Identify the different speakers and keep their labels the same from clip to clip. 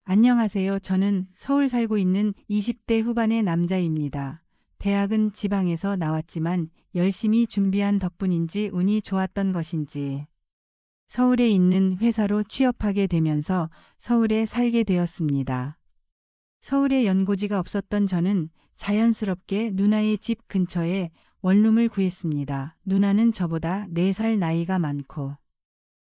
Speaker 1: 안녕하세요. 저는 서울 살고 있는 20대 후반의 남자입니다. 대학은 지방에서 나왔지만 열심히 준비한 덕분인지 운이 좋았던 것인지 서울에 있는 회사로 취업하게 되면서 서울에 살게 되었습니다. 서울에 연고지가 없었던 저는 자연스럽게 누나의 집 근처에 원룸을 구했습니다. 누나는 저보다 4살 나이가 많고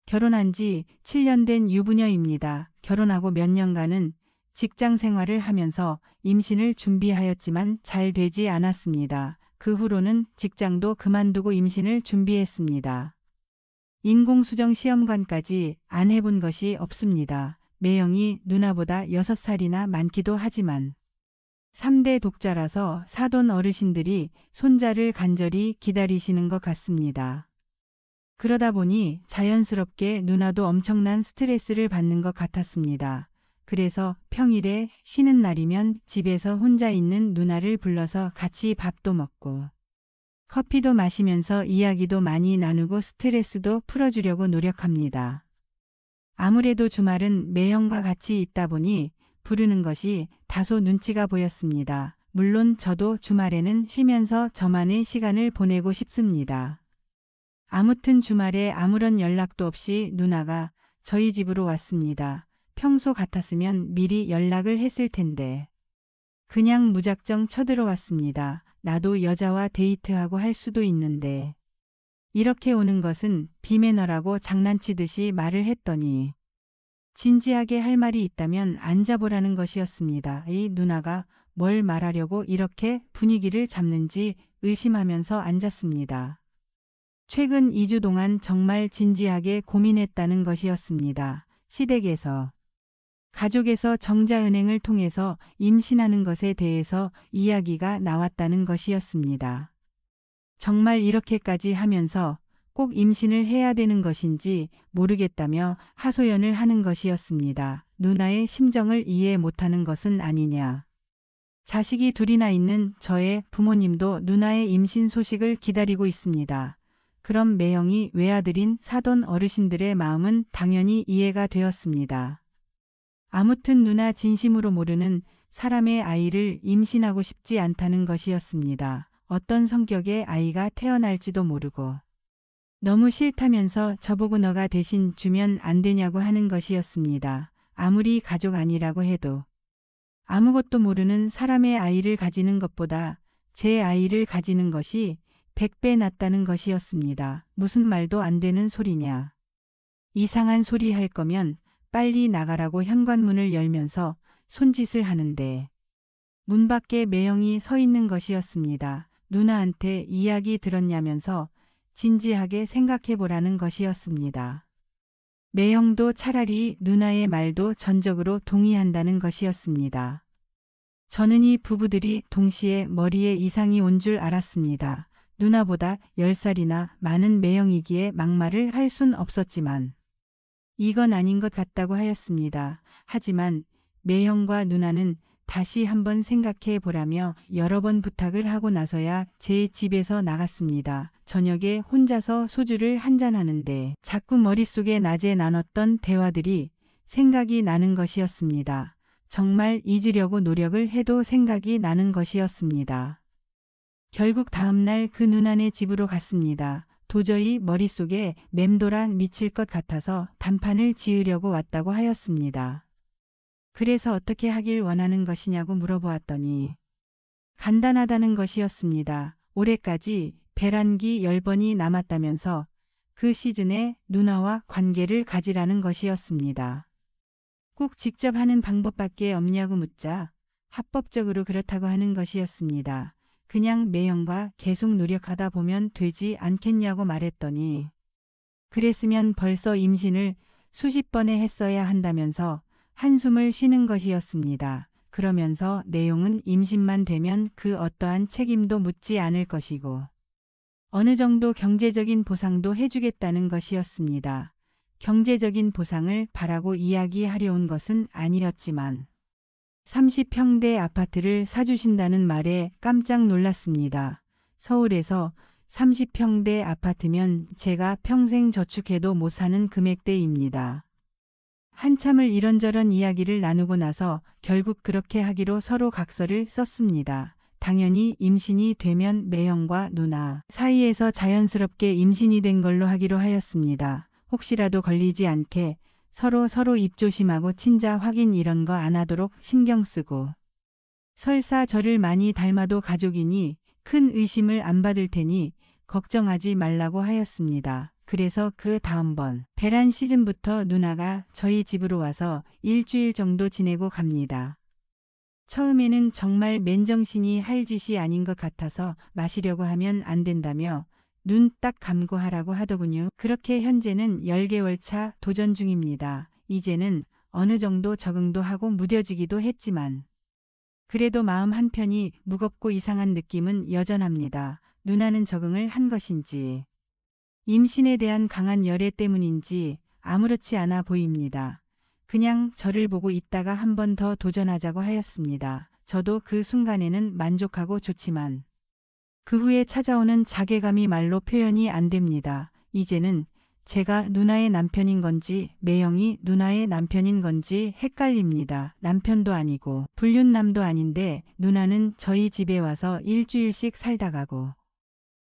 Speaker 1: 결혼한 지 7년 된 유부녀입니다. 결혼하고 몇 년간은 직장 생활을 하면서 임신을 준비하였지만 잘 되지 않았습니다. 그 후로는 직장도 그만두고 임신을 준비했습니다. 인공수정 시험관까지 안 해본 것이 없습니다. 매형이 누나보다 6살이나 많기도 하지만 3대 독자라서 사돈 어르신들이 손자를 간절히 기다리시는 것 같습니다. 그러다 보니 자연스럽게 누나도 엄청난 스트레스를 받는 것 같았습니다. 그래서 평일에 쉬는 날이면 집에서 혼자 있는 누나를 불러서 같이 밥도 먹고 커피도 마시면서 이야기도 많이 나누고 스트레스도 풀어주려고 노력합니다. 아무래도 주말은 매형과 같이 있다 보니 부르는 것이 다소 눈치가 보였습니다. 물론 저도 주말에는 쉬면서 저만의 시간을 보내고 싶습니다. 아무튼 주말에 아무런 연락도 없이 누나가 저희 집으로 왔습니다. 평소 같았으면 미리 연락을 했을 텐데 그냥 무작정 쳐들어왔습니다. 나도 여자와 데이트하고 할 수도 있는데 이렇게 오는 것은 비매너라고 장난치듯이 말을 했더니 진지하게 할 말이 있다면 앉아보라는 것이었습니다. 이 누나가 뭘 말하려고 이렇게 분위기를 잡는지 의심하면서 앉았습니다. 최근 2주 동안 정말 진지하게 고민했다는 것이었습니다. 시댁에서, 가족에서 정자은행을 통해서 임신하는 것에 대해서 이야기가 나왔다는 것이었습니다. 정말 이렇게까지 하면서 꼭 임신을 해야 되는 것인지 모르겠다며 하소연을 하는 것이었습니다. 누나의 심정을 이해 못하는 것은 아니냐. 자식이 둘이나 있는 저의 부모님도 누나의 임신 소식을 기다리고 있습니다. 그럼 매형이 외아들인 사돈 어르신들의 마음은 당연히 이해가 되었습니다. 아무튼 누나 진심으로 모르는 사람의 아이를 임신하고 싶지 않다는 것이었습니다. 어떤 성격의 아이가 태어날지도 모르고 너무 싫다면서 저보고 너가 대신 주면 안 되냐고 하는 것이었습니다. 아무리 가족 아니라고 해도 아무것도 모르는 사람의 아이를 가지는 것보다 제 아이를 가지는 것이 100배 낫다는 것이었습니다. 무슨 말도 안 되는 소리냐. 이상한 소리 할 거면 빨리 나가라고 현관문을 열면서 손짓을 하는데 문 밖에 매형이 서 있는 것이었습니다. 누나한테 이야기 들었냐면서 진지하게 생각해 보라는 것이었습니다. 매형도 차라리 누나의 말도 전적으로 동의한다는 것이었습니다. 저는 이 부부들이 동시에 머리에 이상이 온 줄 알았습니다. 누나보다 10살이나 많은 매형이기에 막말을 할 순 없었지만 이건 아닌 것 같다고 하였습니다. 하지만 매형과 누나는 다시 한번 생각해 보라며 여러 번 부탁을 하고 나서야 제 집에서 나갔습니다. 저녁에 혼자서 소주를 한잔하는데 자꾸 머릿속에 낮에 나눴던 대화들이 생각이 나는 것이었습니다. 정말 잊으려고 노력을 해도 생각이 나는 것이었습니다. 결국 다음날 그 누나네 집으로 갔습니다. 도저히 머릿속에 맴돌아 미칠 것 같아서 단판을 지으려고 왔다고 하였습니다. 그래서 어떻게 하길 원하는 것이냐고 물어보았더니 간단하다는 것이었습니다. 올해까지 배란기 10번이 남았다면서 그 시즌에 누나와 관계를 가지라는 것이었습니다. 꼭 직접 하는 방법밖에 없냐고 묻자 합법적으로 그렇다고 하는 것이었습니다. 그냥 매형과 계속 노력하다 보면 되지 않겠냐고 말했더니 그랬으면 벌써 임신을 수십 번에 했어야 한다면서 한숨을 쉬는 것이었습니다. 그러면서 내용은 임신만 되면 그 어떠한 책임도 묻지 않을 것이고 어느 정도 경제적인 보상도 해주겠다는 것이었습니다. 경제적인 보상을 바라고 이야기하려 온 것은 아니었지만 30평대 아파트를 사주신다는 말에 깜짝 놀랐습니다. 서울에서 30평대 아파트면 제가 평생 저축해도 못 사는 금액대입니다. 한참을 이런저런 이야기를 나누고 나서 결국 그렇게 하기로 서로 각서를 썼습니다. 당연히 임신이 되면 매형과 누나 사이에서 자연스럽게 임신이 된 걸로 하기로 하였습니다. 혹시라도 걸리지 않게 서로 입 조심하고 친자 확인 이런 거 안 하도록 신경 쓰고. 설사 저를 많이 닮아도 가족이니 큰 의심을 안 받을 테니 걱정하지 말라고 하였습니다. 그래서 그 다음번 배란 시즌부터 누나가 저희 집으로 와서 일주일 정도 지내고 갑니다. 처음에는 정말 맨정신이 할 짓이 아닌 것 같아서 마시려고 하면 안 된다며 눈 딱 감고 하라고 하더군요. 그렇게 현재는 10개월 차 도전 중입니다. 이제는 어느 정도 적응도 하고 무뎌지기도 했지만 그래도 마음 한편이 무겁고 이상한 느낌은 여전합니다. 누나는 적응을 한 것인지 임신에 대한 강한 열애 때문인지 아무렇지 않아 보입니다. 그냥 저를 보고 있다가 한 번 더 도전하자고 하였습니다. 저도 그 순간에는 만족하고 좋지만 그 후에 찾아오는 자괴감이 말로 표현이 안 됩니다. 이제는 제가 누나의 남편인 건지 매형이 누나의 남편인 건지 헷갈립니다. 남편도 아니고 불륜남도 아닌데 누나는 저희 집에 와서 일주일씩 살다 가고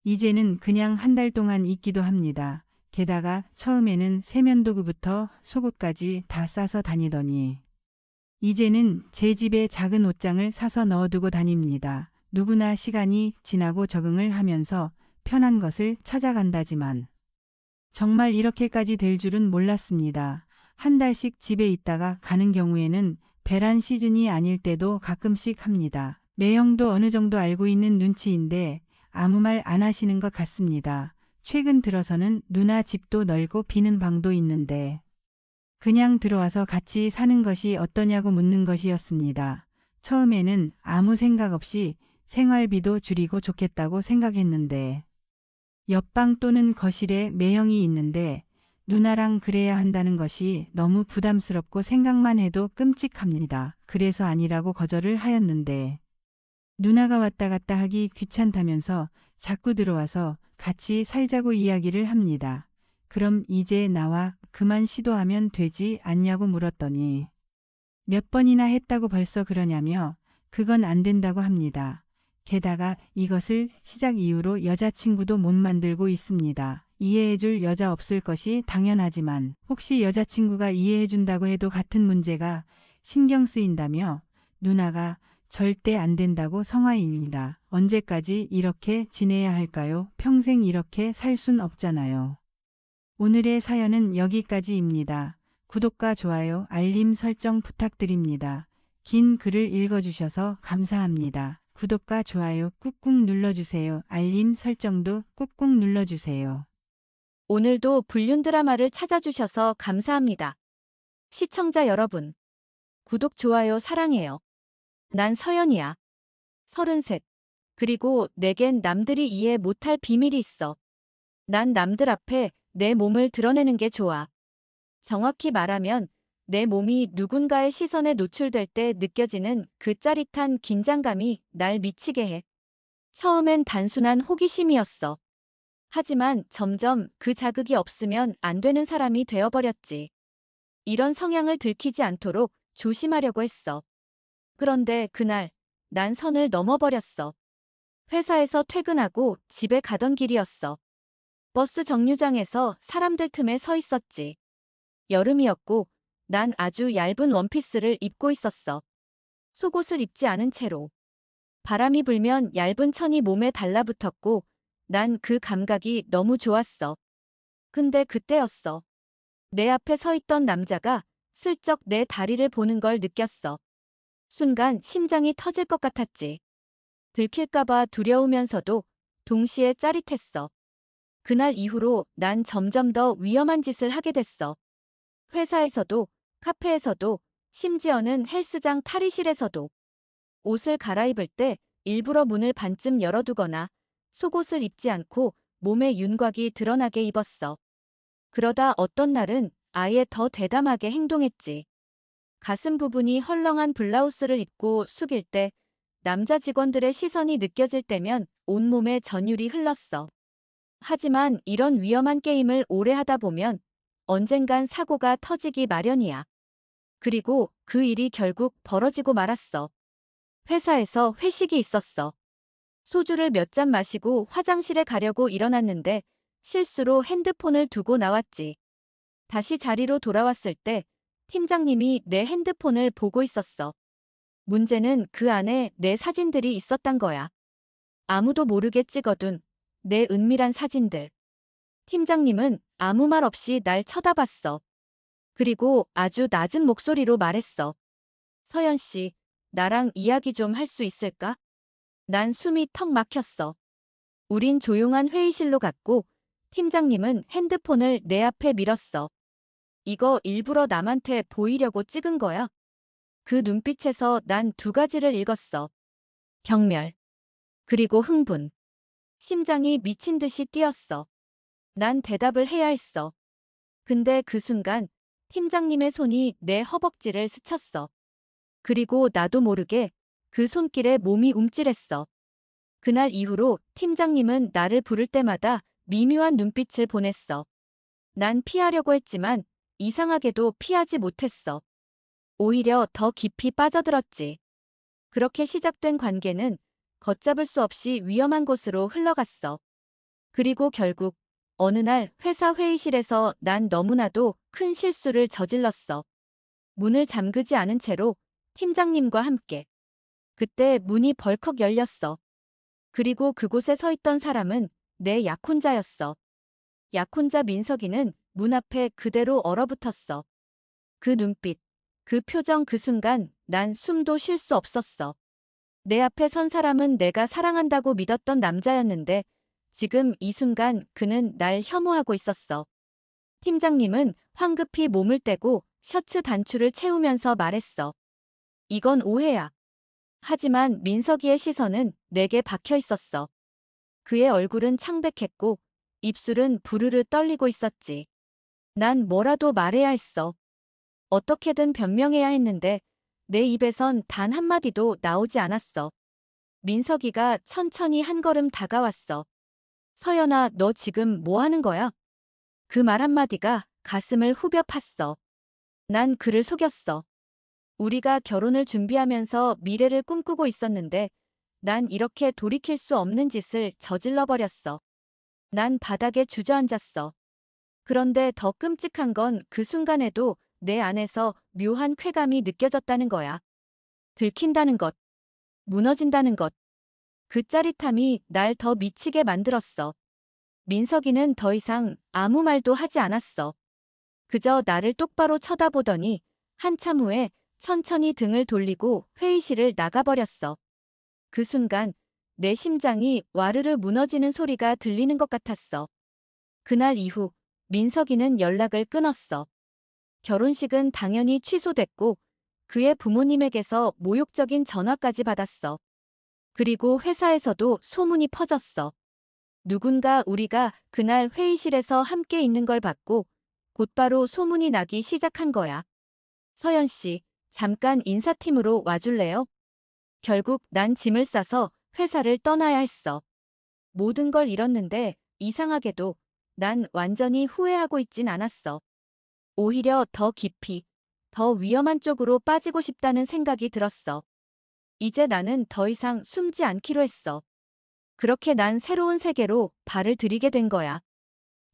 Speaker 1: 이제는 그냥 한 달 동안 있기도 합니다. 게다가 처음에는 세면도구부터 속옷까지 다 싸서 다니더니 이제는 제 집에 작은 옷장을 사서 넣어두고 다닙니다. 누구나 시간이 지나고 적응을 하면서 편한 것을 찾아간다지만 정말 이렇게까지 될 줄은 몰랐습니다. 한 달씩 집에 있다가 가는 경우에는 배란 시즌이 아닐 때도 가끔씩 합니다. 매형도 어느 정도 알고 있는 눈치인데 아무 말 안 하시는 것 같습니다. 최근 들어서는 누나 집도 넓고 비는 방도 있는데 그냥 들어와서 같이 사는 것이 어떠냐고 묻는 것이었습니다. 처음에는 아무 생각 없이 생활비도 줄이고 좋겠다고 생각했는데 옆방 또는 거실에 매형이 있는데 누나랑 그래야 한다는 것이 너무 부담스럽고 생각만 해도 끔찍합니다. 그래서 아니라고 거절을 하였는데 누나가 왔다 갔다 하기 귀찮다면서 자꾸 들어와서 같이 살자고 이야기를 합니다. 그럼 이제 나와 그만 시도하면 되지 않냐고 물었더니 몇 번이나 했다고 벌써 그러냐며 그건 안 된다고 합니다. 게다가 이것을 시작 이후로 여자친구도 못 만들고 있습니다. 이해해줄 여자 없을 것이 당연하지만 혹시 여자친구가 이해해준다고 해도 같은 문제가 신경 쓰인다며 누나가 절대 안 된다고 성화입니다. 언제까지 이렇게 지내야 할까요? 평생 이렇게 살 순 없잖아요. 오늘의 사연은 여기까지입니다. 구독과 좋아요, 알림 설정 부탁드립니다. 긴 글을 읽어주셔서 감사합니다. 구독과 좋아요 꾹꾹 눌러주세요. 알림 설정도 꾹꾹 눌러주세요.
Speaker 2: 오늘도 불륜 드라마를 찾아주셔서 감사합니다. 시청자 여러분, 구독, 좋아요 사랑해요. 난 서연이야. 33. 그리고 내겐 남들이 이해 못할 비밀이 있어. 난 남들 앞에 내 몸을 드러내는 게 좋아. 정확히 말하면 내 몸이 누군가의 시선에 노출될 때 느껴지는 그 짜릿한 긴장감이 날 미치게 해. 처음엔 단순한 호기심이었어. 하지만 점점 그 자극이 없으면 안 되는 사람이 되어버렸지. 이런 성향을 들키지 않도록 조심하려고 했어. 그런데 그날 난 선을 넘어버렸어. 회사에서 퇴근하고 집에 가던 길이었어. 버스 정류장에서 사람들 틈에 서 있었지. 여름이었고 난 아주 얇은 원피스를 입고 있었어. 속옷을 입지 않은 채로. 바람이 불면 얇은 천이 몸에 달라붙었고 난 그 감각이 너무 좋았어. 근데 그때였어. 내 앞에 서 있던 남자가 슬쩍 내 다리를 보는 걸 느꼈어. 순간 심장이 터질 것 같았지. 들킬까봐 두려우면서도 동시에 짜릿했어. 그날 이후로 난 점점 더 위험한 짓을 하게 됐어. 회사에서도, 카페에서도, 심지어는 헬스장 탈의실에서도. 옷을 갈아입을 때 일부러 문을 반쯤 열어두거나 속옷을 입지 않고 몸의 윤곽이 드러나게 입었어. 그러다 어떤 날은 아예 더 대담하게 행동했지. 가슴 부분이 헐렁한 블라우스를 입고 숙일 때 남자 직원들의 시선이 느껴질 때면 온몸에 전율이 흘렀어. 하지만 이런 위험한 게임을 오래 하다 보면 언젠간 사고가 터지기 마련이야. 그리고 그 일이 결국 벌어지고 말았어. 회사에서 회식이 있었어. 소주를 몇 잔 마시고 화장실에 가려고 일어났는데 실수로 핸드폰을 두고 나왔지. 다시 자리로 돌아왔을 때 팀장님이 내 핸드폰을 보고 있었어. 문제는 그 안에 내 사진들이 있었단 거야. 아무도 모르게 찍어둔 내 은밀한 사진들. 팀장님은 아무 말 없이 날 쳐다봤어. 그리고 아주 낮은 목소리로 말했어. 서연 씨, 나랑 이야기 좀 할 수 있을까? 난 숨이 턱 막혔어. 우린 조용한 회의실로 갔고 팀장님은 핸드폰을 내 앞에 밀었어. 이거 일부러 남한테 보이려고 찍은 거야? 그 눈빛에서 난 두 가지를 읽었어. 경멸. 그리고 흥분. 심장이 미친 듯이 뛰었어. 난 대답을 해야 했어. 근데 그 순간 팀장님의 손이 내 허벅지를 스쳤어. 그리고 나도 모르게 그 손길에 몸이 움찔했어. 그날 이후로 팀장님은 나를 부를 때마다 미묘한 눈빛을 보냈어. 난 피하려고 했지만 이상하게도 피하지 못했어. 오히려 더 깊이 빠져들었지. 그렇게 시작된 관계는 걷잡을 수 없이 위험한 곳으로 흘러갔어. 그리고 결국 어느 날 회사 회의실에서 난 너무나도 큰 실수를 저질렀어. 문을 잠그지 않은 채로 팀장님과 함께. 그때 문이 벌컥 열렸어. 그리고 그곳에 서 있던 사람은 내 약혼자였어. 약혼자 민석이는 문 앞에 그대로 얼어붙었어. 그 눈빛, 그 표정 그 순간 난 숨도 쉴 수 없었어. 내 앞에 선 사람은 내가 사랑한다고 믿었던 남자였는데 지금 이 순간 그는 날 혐오하고 있었어. 팀장님은 황급히 몸을 떼고 셔츠 단추를 채우면서 말했어. 이건 오해야. 하지만 민석이의 시선은 내게 박혀 있었어. 그의 얼굴은 창백했고 입술은 부르르 떨리고 있었지. 난 뭐라도 말해야 했어. 어떻게든 변명해야 했는데 내 입에선 단 한마디도 나오지 않았어. 민석이가 천천히 한 걸음 다가왔어. 서연아, 너 지금 뭐 하는 거야? 그 말 한마디가 가슴을 후벼 팠어. 난 그를 속였어. 우리가 결혼을 준비하면서 미래를 꿈꾸고 있었는데 난 이렇게 돌이킬 수 없는 짓을 저질러 버렸어. 난 바닥에 주저앉았어. 그런데 더 끔찍한 건 그 순간에도 내 안에서 묘한 쾌감이 느껴졌다는 거야. 들킨다는 것, 무너진다는 것. 그 짜릿함이 날 더 미치게 만들었어. 민석이는 더 이상 아무 말도 하지 않았어. 그저 나를 똑바로 쳐다보더니 한참 후에 천천히 등을 돌리고 회의실을 나가버렸어. 그 순간 내 심장이 와르르 무너지는 소리가 들리는 것 같았어. 그날 이후 민석이는 연락을 끊었어. 결혼식은 당연히 취소됐고 그의 부모님에게서 모욕적인 전화까지 받았어. 그리고 회사에서도 소문이 퍼졌어. 누군가 우리가 그날 회의실에서 함께 있는 걸 봤고 곧바로 소문이 나기 시작한 거야. 서연 씨, 잠깐 인사팀으로 와줄래요? 결국 난 짐을 싸서 회사를 떠나야 했어. 모든 걸 잃었는데 이상하게도 난 완전히 후회하고 있진 않았어. 오히려 더 깊이, 더 위험한 쪽으로 빠지고 싶다는 생각이 들었어. 이제 나는 더 이상 숨지 않기로 했어. 그렇게 난 새로운 세계로 발을 들이게 된 거야.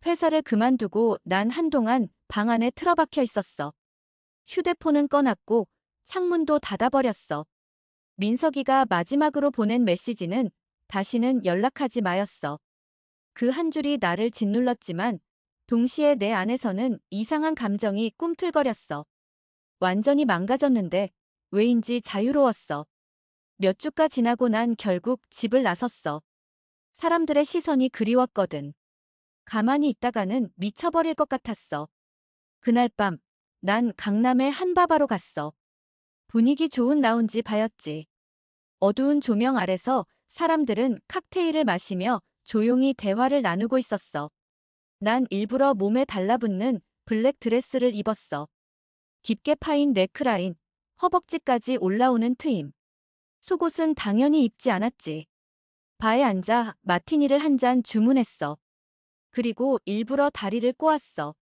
Speaker 2: 회사를 그만두고 난 한동안 방 안에 틀어박혀 있었어. 휴대폰은 꺼놨고 창문도 닫아버렸어. 민석이가 마지막으로 보낸 메시지는 다시는 연락하지 마였어. 그 한 줄이 나를 짓눌렀지만 동시에 내 안에서는 이상한 감정이 꿈틀거렸어. 완전히 망가졌는데 왜인지 자유로웠어. 몇 주가 지나고 난 결국 집을 나섰어. 사람들의 시선이 그리웠거든. 가만히 있다가는 미쳐버릴 것 같았어. 그날 밤, 난 강남의 한 바바로 갔어. 분위기 좋은 라운지 바였지. 어두운 조명 아래서 사람들은 칵테일을 마시며 조용히 대화를 나누고 있었어. 난 일부러 몸에 달라붙는 블랙 드레스를 입었어. 깊게 파인 넥라인, 허벅지까지 올라오는 트임. 속옷은 당연히 입지 않았지. 바에 앉아 마티니를 한 잔 주문했어. 그리고 일부러 다리를 꼬았어.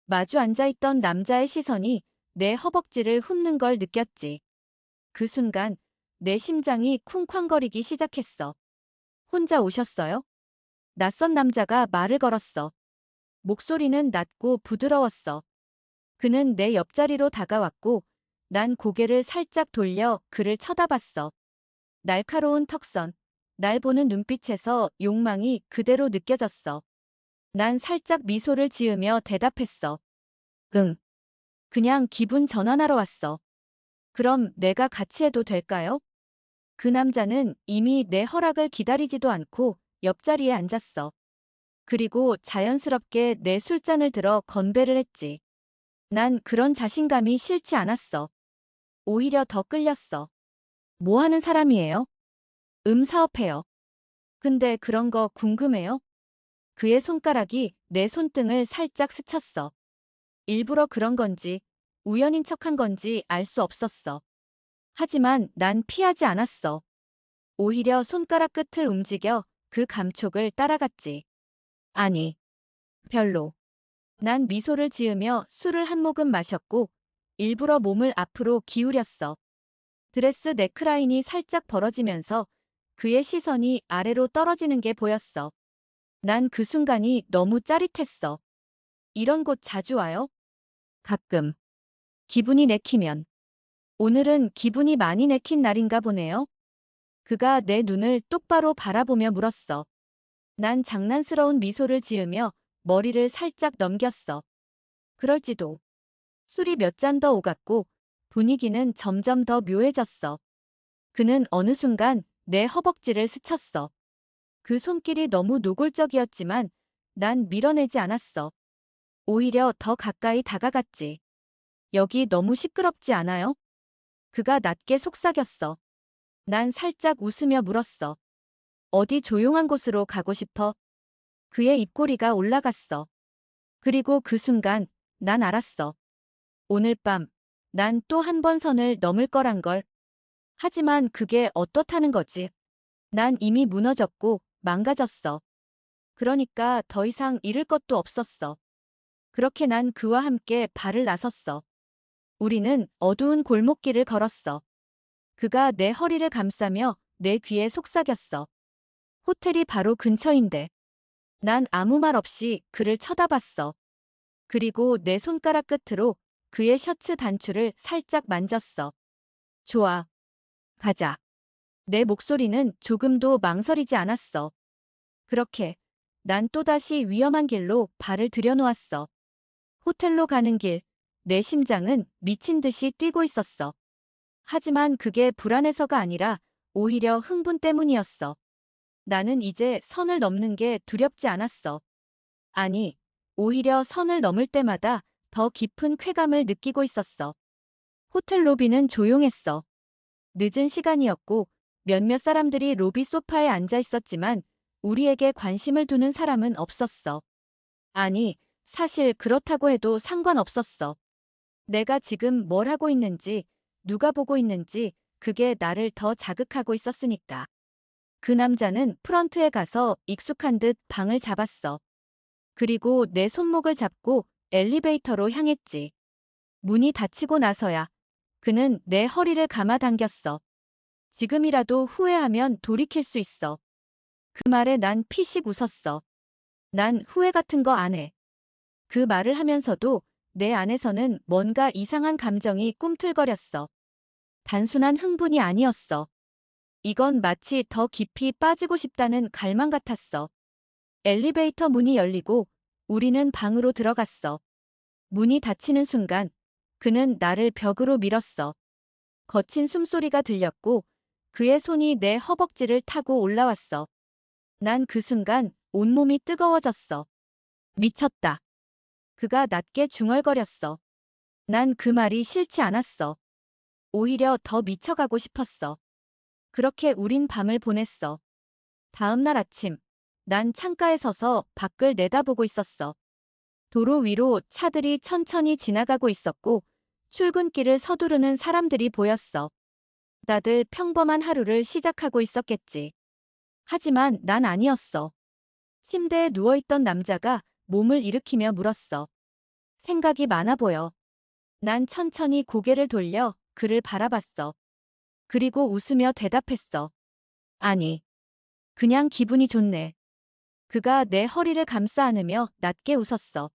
Speaker 2: 마주 앉아있던 남자의 시선이 내 허벅지를 훑는 걸 느꼈지. 그 순간 내 심장이 쿵쾅거리기 시작했어. 혼자 오셨어요? 낯선 남자가 말을 걸었어. 목소리는 낮고 부드러웠어. 그는 내 옆자리로 다가왔고 난 고개를 살짝 돌려 그를 쳐다봤어. 날카로운 턱선, 날 보는 눈빛에서 욕망이 그대로 느껴졌어. 난 살짝 미소를 지으며 대답했어. 응. 그냥 기분 전환하러 왔어. 그럼 내가 같이 해도 될까요? 그 남자는 이미 내 허락을 기다리지도 않고 옆자리에 앉았어. 그리고 자연스럽게 내 술잔을 들어 건배를 했지. 난 그런 자신감이 싫지 않았어. 오히려 더 끌렸어. 뭐 하는 사람이에요? 사업해요. 근데 그런 거 궁금해요? 그의 손가락이 내 손등을 살짝 스쳤어. 일부러 그런 건지, 우연인 척한 건지 알 수 없었어. 하지만 난 피하지 않았어. 오히려 손가락 끝을 움직여 그 감촉을 따라갔지. 아니, 별로. 난 미소를 지으며 술을 한 모금 마셨고, 일부러 몸을 앞으로 기울였어. 드레스 넥라인이 살짝 벌어지면서 그의 시선이 아래로 떨어지는 게 보였어. 난 그 순간이 너무 짜릿했어. 이런 곳 자주 와요? 가끔. 기분이 내키면. 오늘은 기분이 많이 내킨 날인가 보네요. 그가 내 눈을 똑바로 바라보며 물었어. 난 장난스러운 미소를 지으며 머리를 살짝 넘겼어. 그럴지도. 술이 몇 잔 더 오갔고 분위기는 점점 더 묘해졌어. 그는 어느 순간 내 허벅지를 스쳤어. 그 손길이 너무 노골적이었지만 난 밀어내지 않았어. 오히려 더 가까이 다가갔지. 여기 너무 시끄럽지 않아요? 그가 낮게 속삭였어. 난 살짝 웃으며 물었어. 어디 조용한 곳으로 가고 싶어? 그의 입꼬리가 올라갔어. 그리고 그 순간 난 알았어. 오늘 밤 난 또 한 번 선을 넘을 거란 걸. 하지만 그게 어떻다는 거지? 난 이미 무너졌고 망가졌어. 그러니까 더 이상 잃을 것도 없었어. 그렇게 난 그와 함께 발을 나섰어. 우리는 어두운 골목길을 걸었어. 그가 내 허리를 감싸며 내 귀에 속삭였어. 호텔이 바로 근처인데. 난 아무 말 없이 그를 쳐다봤어. 그리고 내 손가락 끝으로 그의 셔츠 단추를 살짝 만졌어. 좋아. 가자. 내 목소리는 조금도 망설이지 않았어. 그렇게 난 또다시 위험한 길로 발을 들여놓았어. 호텔로 가는 길, 내 심장은 미친 듯이 뛰고 있었어. 하지만 그게 불안해서가 아니라 오히려 흥분 때문이었어. 나는 이제 선을 넘는 게 두렵지 않았어. 아니, 오히려 선을 넘을 때마다 더 깊은 쾌감을 느끼고 있었어. 호텔 로비는 조용했어. 늦은 시간이었고 몇몇 사람들이 로비 소파에 앉아 있었지만 우리에게 관심을 두는 사람은 없었어. 아니, 사실 그렇다고 해도 상관없었어. 내가 지금 뭘 하고 있는지, 누가 보고 있는지 그게 나를 더 자극하고 있었으니까. 그 남자는 프런트에 가서 익숙한 듯 방을 잡았어. 그리고 내 손목을 잡고 엘리베이터로 향했지. 문이 닫히고 나서야 그는 내 허리를 감아 당겼어. 지금이라도 후회하면 돌이킬 수 있어. 그 말에 난 피식 웃었어. 난 후회 같은 거 안 해. 그 말을 하면서도 내 안에서는 뭔가 이상한 감정이 꿈틀거렸어. 단순한 흥분이 아니었어. 이건 마치 더 깊이 빠지고 싶다는 갈망 같았어. 엘리베이터 문이 열리고 우리는 방으로 들어갔어. 문이 닫히는 순간 그는 나를 벽으로 밀었어. 거친 숨소리가 들렸고 그의 손이 내 허벅지를 타고 올라왔어. 난 그 순간 온몸이 뜨거워졌어. 미쳤다. 그가 낮게 중얼거렸어. 난 그 말이 싫지 않았어. 오히려 더 미쳐가고 싶었어. 그렇게 우린 밤을 보냈어. 다음 날 아침, 난 창가에 서서 밖을 내다보고 있었어. 도로 위로 차들이 천천히 지나가고 있었고 출근길을 서두르는 사람들이 보였어. 다들 평범한 하루를 시작하고 있었겠지. 하지만 난 아니었어. 침대에 누워있던 남자가 몸을 일으키며 물었어. 생각이 많아 보여. 난 천천히 고개를 돌려 그를 바라봤어. 그리고 웃으며 대답했어. 아니, 그냥 기분이 좋네. 그가 내 허리를 감싸 안으며 낮게 웃었어.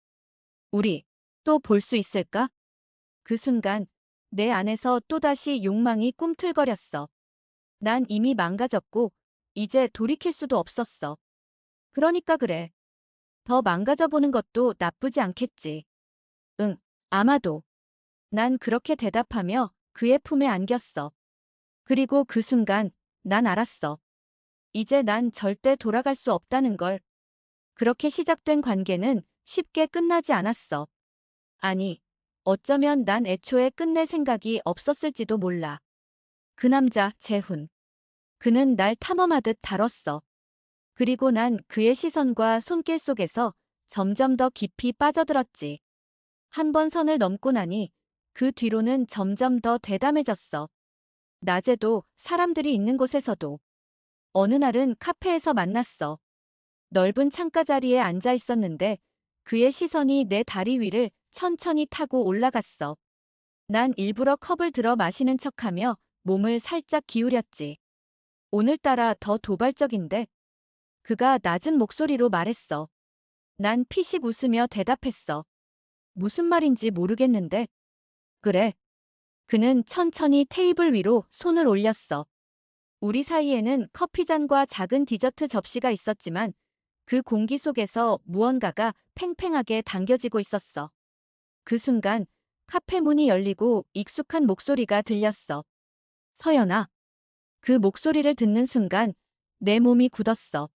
Speaker 2: 우리 또 볼 수 있을까? 그 순간 내 안에서 또다시 욕망이 꿈틀거렸어. 난 이미 망가졌고 이제 돌이킬 수도 없었어. 그러니까 그래. 더 망가져 보는 것도 나쁘지 않겠지. 응, 아마도. 난 그렇게 대답하며 그의 품에 안겼어. 그리고 그 순간 난 알았어. 이제 난 절대 돌아갈 수 없다는 걸. 그렇게 시작된 관계는 쉽게 끝나지 않았어. 아니, 어쩌면 난 애초에 끝낼 생각이 없었을지도 몰라. 그 남자, 재훈. 그는 날 탐험하듯 다뤘어. 그리고 난 그의 시선과 손길 속에서 점점 더 깊이 빠져들었지. 한 번 선을 넘고 나니 그 뒤로는 점점 더 대담해졌어. 낮에도 사람들이 있는 곳에서도. 어느 날은 카페에서 만났어. 넓은 창가 자리에 앉아 있었는데 그의 시선이 내 다리 위를 천천히 타고 올라갔어. 난 일부러 컵을 들어 마시는 척하며 몸을 살짝 기울였지. 오늘따라 더 도발적인데? 그가 낮은 목소리로 말했어. 난 피식 웃으며 대답했어. 무슨 말인지 모르겠는데. 그래. 그는 천천히 테이블 위로 손을 올렸어. 우리 사이에는 커피잔과 작은 디저트 접시가 있었지만 그 공기 속에서 무언가가 팽팽하게 당겨지고 있었어. 그 순간 카페 문이 열리고 익숙한 목소리가 들렸어. 서연아. 그 목소리를 듣는 순간 내 몸이 굳었어.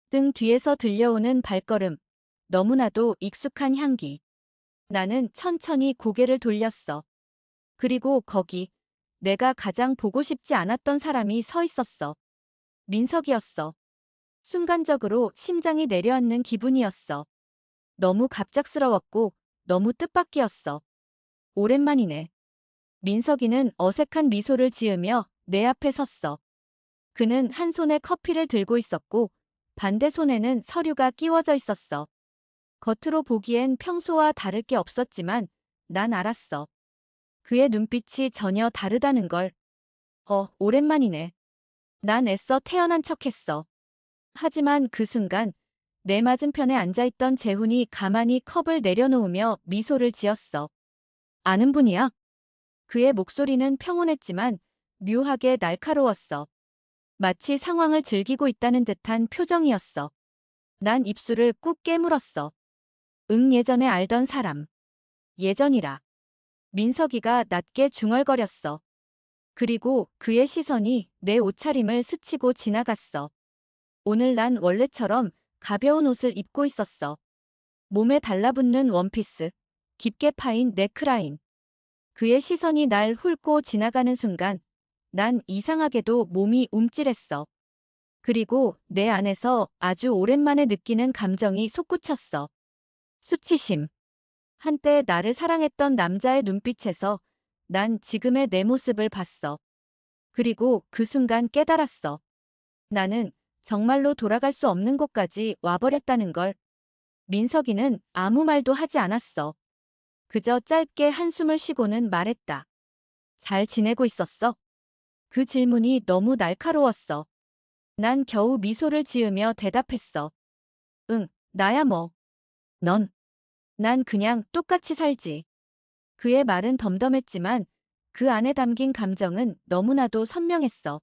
Speaker 2: 등 뒤에서 들려오는 발걸음. 너무나도 익숙한 향기. 나는 천천히 고개를 돌렸어. 그리고 거기 내가 가장 보고 싶지 않았던 사람이 서 있었어. 민석이었어. 순간적으로 심장이 내려앉는 기분이었어. 너무 갑작스러웠고 너무 뜻밖이었어. 오랜만이네. 민석이는 어색한 미소를 지으며 내 앞에 섰어. 그는 한 손에 커피를 들고 있었고 반대 손에는 서류가 끼워져 있었어. 겉으로 보기엔 평소와 다를 게 없었지만 난 알았어. 그의 눈빛이 전혀 다르다는 걸. 오랜만이네. 난 애써 태어난 척했어. 하지만 그 순간 내 맞은편에 앉아있던 재훈이 가만히 컵을 내려놓으며 미소를 지었어. 아는 분이야? 그의 목소리는 평온했지만 묘하게 날카로웠어. 마치 상황을 즐기고 있다는 듯한 표정이었어. 난 입술을 꾹 깨물었어. 응, 예전에 알던 사람. 예전이라. 민석이가 낮게 중얼거렸어. 그리고 그의 시선이 내 옷차림을 스치고 지나갔어. 오늘 난 원래처럼 가벼운 옷을 입고 있었어. 몸에 달라붙는 원피스, 깊게 파인 넥라인. 그의 시선이 날 훑고 지나가는 순간 난 이상하게도 몸이 움찔했어. 그리고 내 안에서 아주 오랜만에 느끼는 감정이 솟구쳤어. 수치심. 한때 나를 사랑했던 남자의 눈빛에서 난 지금의 내 모습을 봤어. 그리고 그 순간 깨달았어. 나는 정말로 돌아갈 수 없는 곳까지 와버렸다는 걸. 민석이는 아무 말도 하지 않았어. 그저 짧게 한숨을 쉬고는 말했다. 잘 지내고 있었어? 그 질문이 너무 날카로웠어. 난 겨우 미소를 지으며 대답했어. 응, 나야 뭐. 넌? 난 그냥 똑같이 살지. 그의 말은 덤덤했지만 그 안에 담긴 감정은 너무나도 선명했어.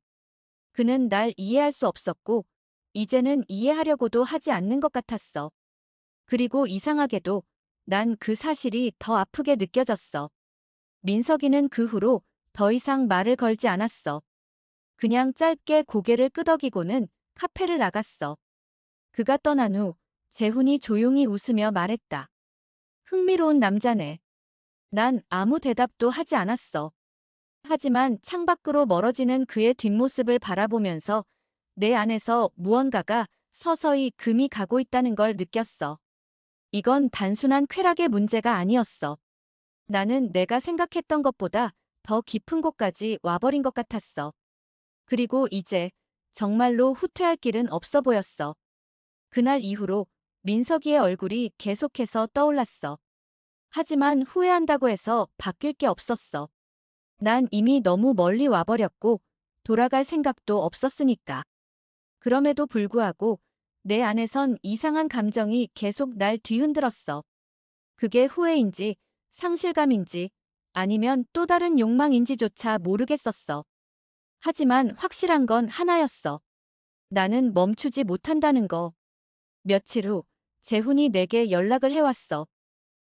Speaker 2: 그는 날 이해할 수 없었고 이제는 이해하려고도 하지 않는 것 같았어. 그리고 이상하게도 난 그 사실이 더 아프게 느껴졌어. 민석이는 그 후로 더 이상 말을 걸지 않았어. 그냥 짧게 고개를 끄덕이고는 카페를 나갔어. 그가 떠난 후 재훈이 조용히 웃으며 말했다. 흥미로운 남자네. 난 아무 대답도 하지 않았어. 하지만 창밖으로 멀어지는 그의 뒷모습을 바라보면서 내 안에서 무언가가 서서히 금이 가고 있다는 걸 느꼈어. 이건 단순한 쾌락의 문제가 아니었어. 나는 내가 생각했던 것보다 더 깊은 곳까지 와버린 것 같았어. 그리고 이제 정말로 후퇴할 길은 없어 보였어. 그날 이후로 민석이의 얼굴이 계속해서 떠올랐어. 하지만 후회한다고 해서 바뀔 게 없었어. 난 이미 너무 멀리 와버렸고 돌아갈 생각도 없었으니까. 그럼에도 불구하고 내 안에선 이상한 감정이 계속 날 뒤흔들었어. 그게 후회인지 상실감인지 아니면 또 다른 욕망인지조차 모르겠었어. 하지만 확실한 건 하나였어. 나는 멈추지 못한다는 거. 며칠 후 재훈이 내게 연락을 해왔어.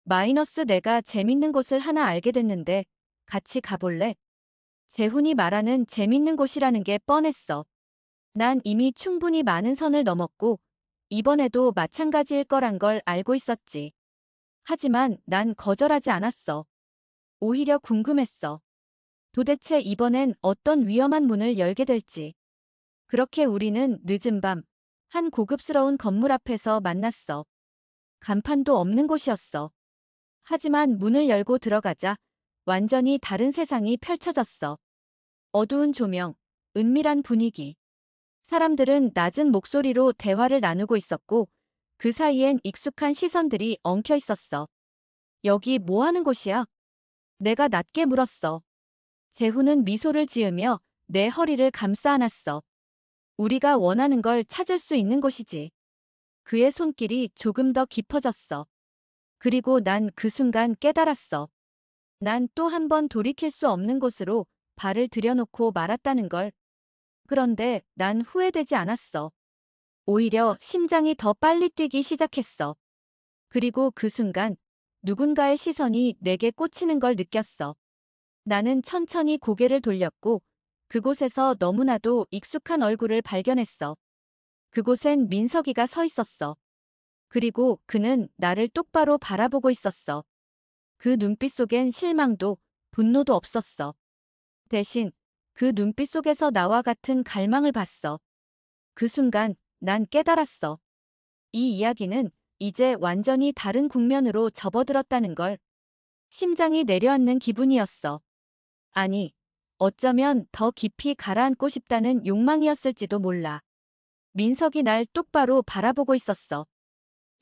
Speaker 2: 마이너스 내가 재밌는 곳을 하나 알게 됐는데 같이 가볼래? 재훈이 말하는 재밌는 곳이라는 게 뻔했어. 난 이미 충분히 많은 선을 넘었고 이번에도 마찬가지일 거란 걸 알고 있었지. 하지만 난 거절하지 않았어. 오히려 궁금했어. 도대체 이번엔 어떤 위험한 문을 열게 될지. 그렇게 우리는 늦은 밤, 한 고급스러운 건물 앞에서 만났어. 간판도 없는 곳이었어. 하지만 문을 열고 들어가자 완전히 다른 세상이 펼쳐졌어. 어두운 조명, 은밀한 분위기. 사람들은 낮은 목소리로 대화를 나누고 있었고 그 사이엔 익숙한 시선들이 엉켜 있었어. 여기 뭐 하는 곳이야? 내가 낮게 물었어. 재훈은 미소를 지으며 내 허리를 감싸 안았어. 우리가 원하는 걸 찾을 수 있는 곳이지. 그의 손길이 조금 더 깊어졌어. 그리고 난 그 순간 깨달았어. 난 또 한 번 돌이킬 수 없는 곳으로 발을 들여놓고 말았다는 걸. 그런데 난 후회되지 않았어. 오히려 심장이 더 빨리 뛰기 시작했어. 그리고 그 순간 누군가의 시선이 내게 꽂히는 걸 느꼈어. 나는 천천히 고개를 돌렸고 그곳에서 너무나도 익숙한 얼굴을 발견했어. 그곳엔 민석이가 서 있었어. 그리고 그는 나를 똑바로 바라보고 있었어. 그 눈빛 속엔 실망도 분노도 없었어. 대신 그 눈빛 속에서 나와 같은 갈망을 봤어. 그 순간 난 깨달았어. 이 이야기는 이제 완전히 다른 국면으로 접어들었다는 걸. 심장이 내려앉는 기분이었어. 아니, 어쩌면 더 깊이 가라앉고 싶다는 욕망이었을지도 몰라. 민석이 날 똑바로 바라보고 있었어.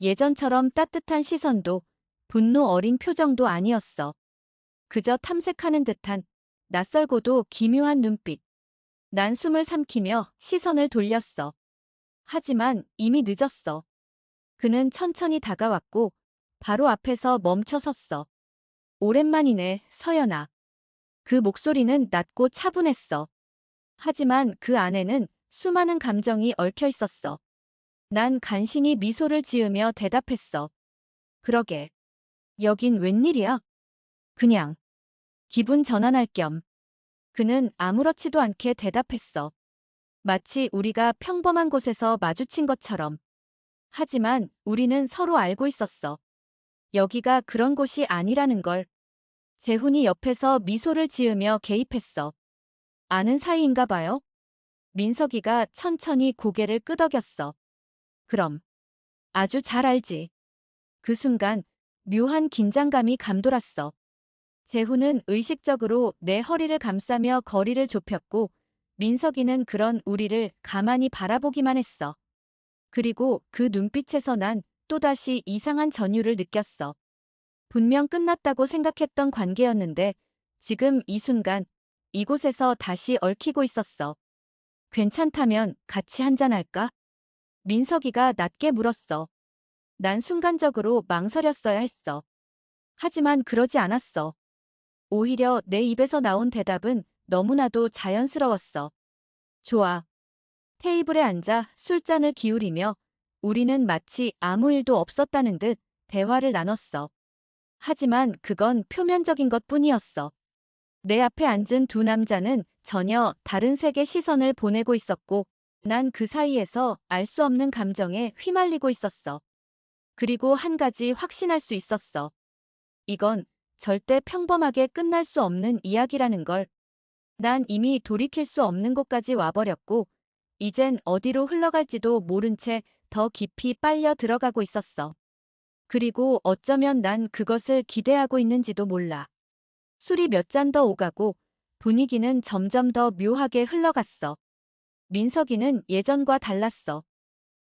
Speaker 2: 예전처럼 따뜻한 시선도 분노 어린 표정도 아니었어. 그저 탐색하는 듯한 낯설고도 기묘한 눈빛. 난 숨을 삼키며 시선을 돌렸어. 하지만 이미 늦었어. 그는 천천히 다가왔고 바로 앞에서 멈춰 섰어. 오랜만이네, 서연아. 그 목소리는 낮고 차분했어. 하지만 그 안에는 수많은 감정이 얽혀 있었어. 난 간신히 미소를 지으며 대답했어. 그러게. 여긴 웬일이야? 그냥. 기분 전환할 겸. 그는 아무렇지도 않게 대답했어. 마치 우리가 평범한 곳에서 마주친 것처럼. 하지만 우리는 서로 알고 있었어. 여기가 그런 곳이 아니라는 걸. 재훈이 옆에서 미소를 지으며 개입했어. 아는 사이인가 봐요? 민석이가 천천히 고개를 끄덕였어. 그럼. 아주 잘 알지. 그 순간 묘한 긴장감이 감돌았어. 재훈은 의식적으로 내 허리를 감싸며 거리를 좁혔고 민석이는 그런 우리를 가만히 바라보기만 했어. 그리고 그 눈빛에서 난 또다시 이상한 전율을 느꼈어. 분명 끝났다고 생각했던 관계였는데 지금 이 순간 이곳에서 다시 얽히고 있었어. 괜찮다면 같이 한잔할까? 민석이가 낮게 물었어. 난 순간적으로 망설였어야 했어. 하지만 그러지 않았어. 오히려 내 입에서 나온 대답은 너무나도 자연스러웠어. 좋아. 테이블에 앉아 술잔을 기울이며 우리는 마치 아무 일도 없었다는 듯 대화를 나눴어. 하지만 그건 표면적인 것뿐이었어. 내 앞에 앉은 두 남자는 전혀 다른 색의 시선을 보내고 있었고 난 그 사이에서 알 수 없는 감정에 휘말리고 있었어. 그리고 한 가지 확신할 수 있었어. 이건 절대 평범하게 끝날 수 없는 이야기라는 걸. 난 이미 돌이킬 수 없는 곳까지 와버렸고 이젠 어디로 흘러갈지도 모른 채 더 깊이 빨려 들어가고 있었어. 그리고 어쩌면 난 그것을 기대하고 있는지도 몰라. 술이 몇 잔 더 오가고 분위기는 점점 더 묘하게 흘러갔어. 민석이는 예전과 달랐어.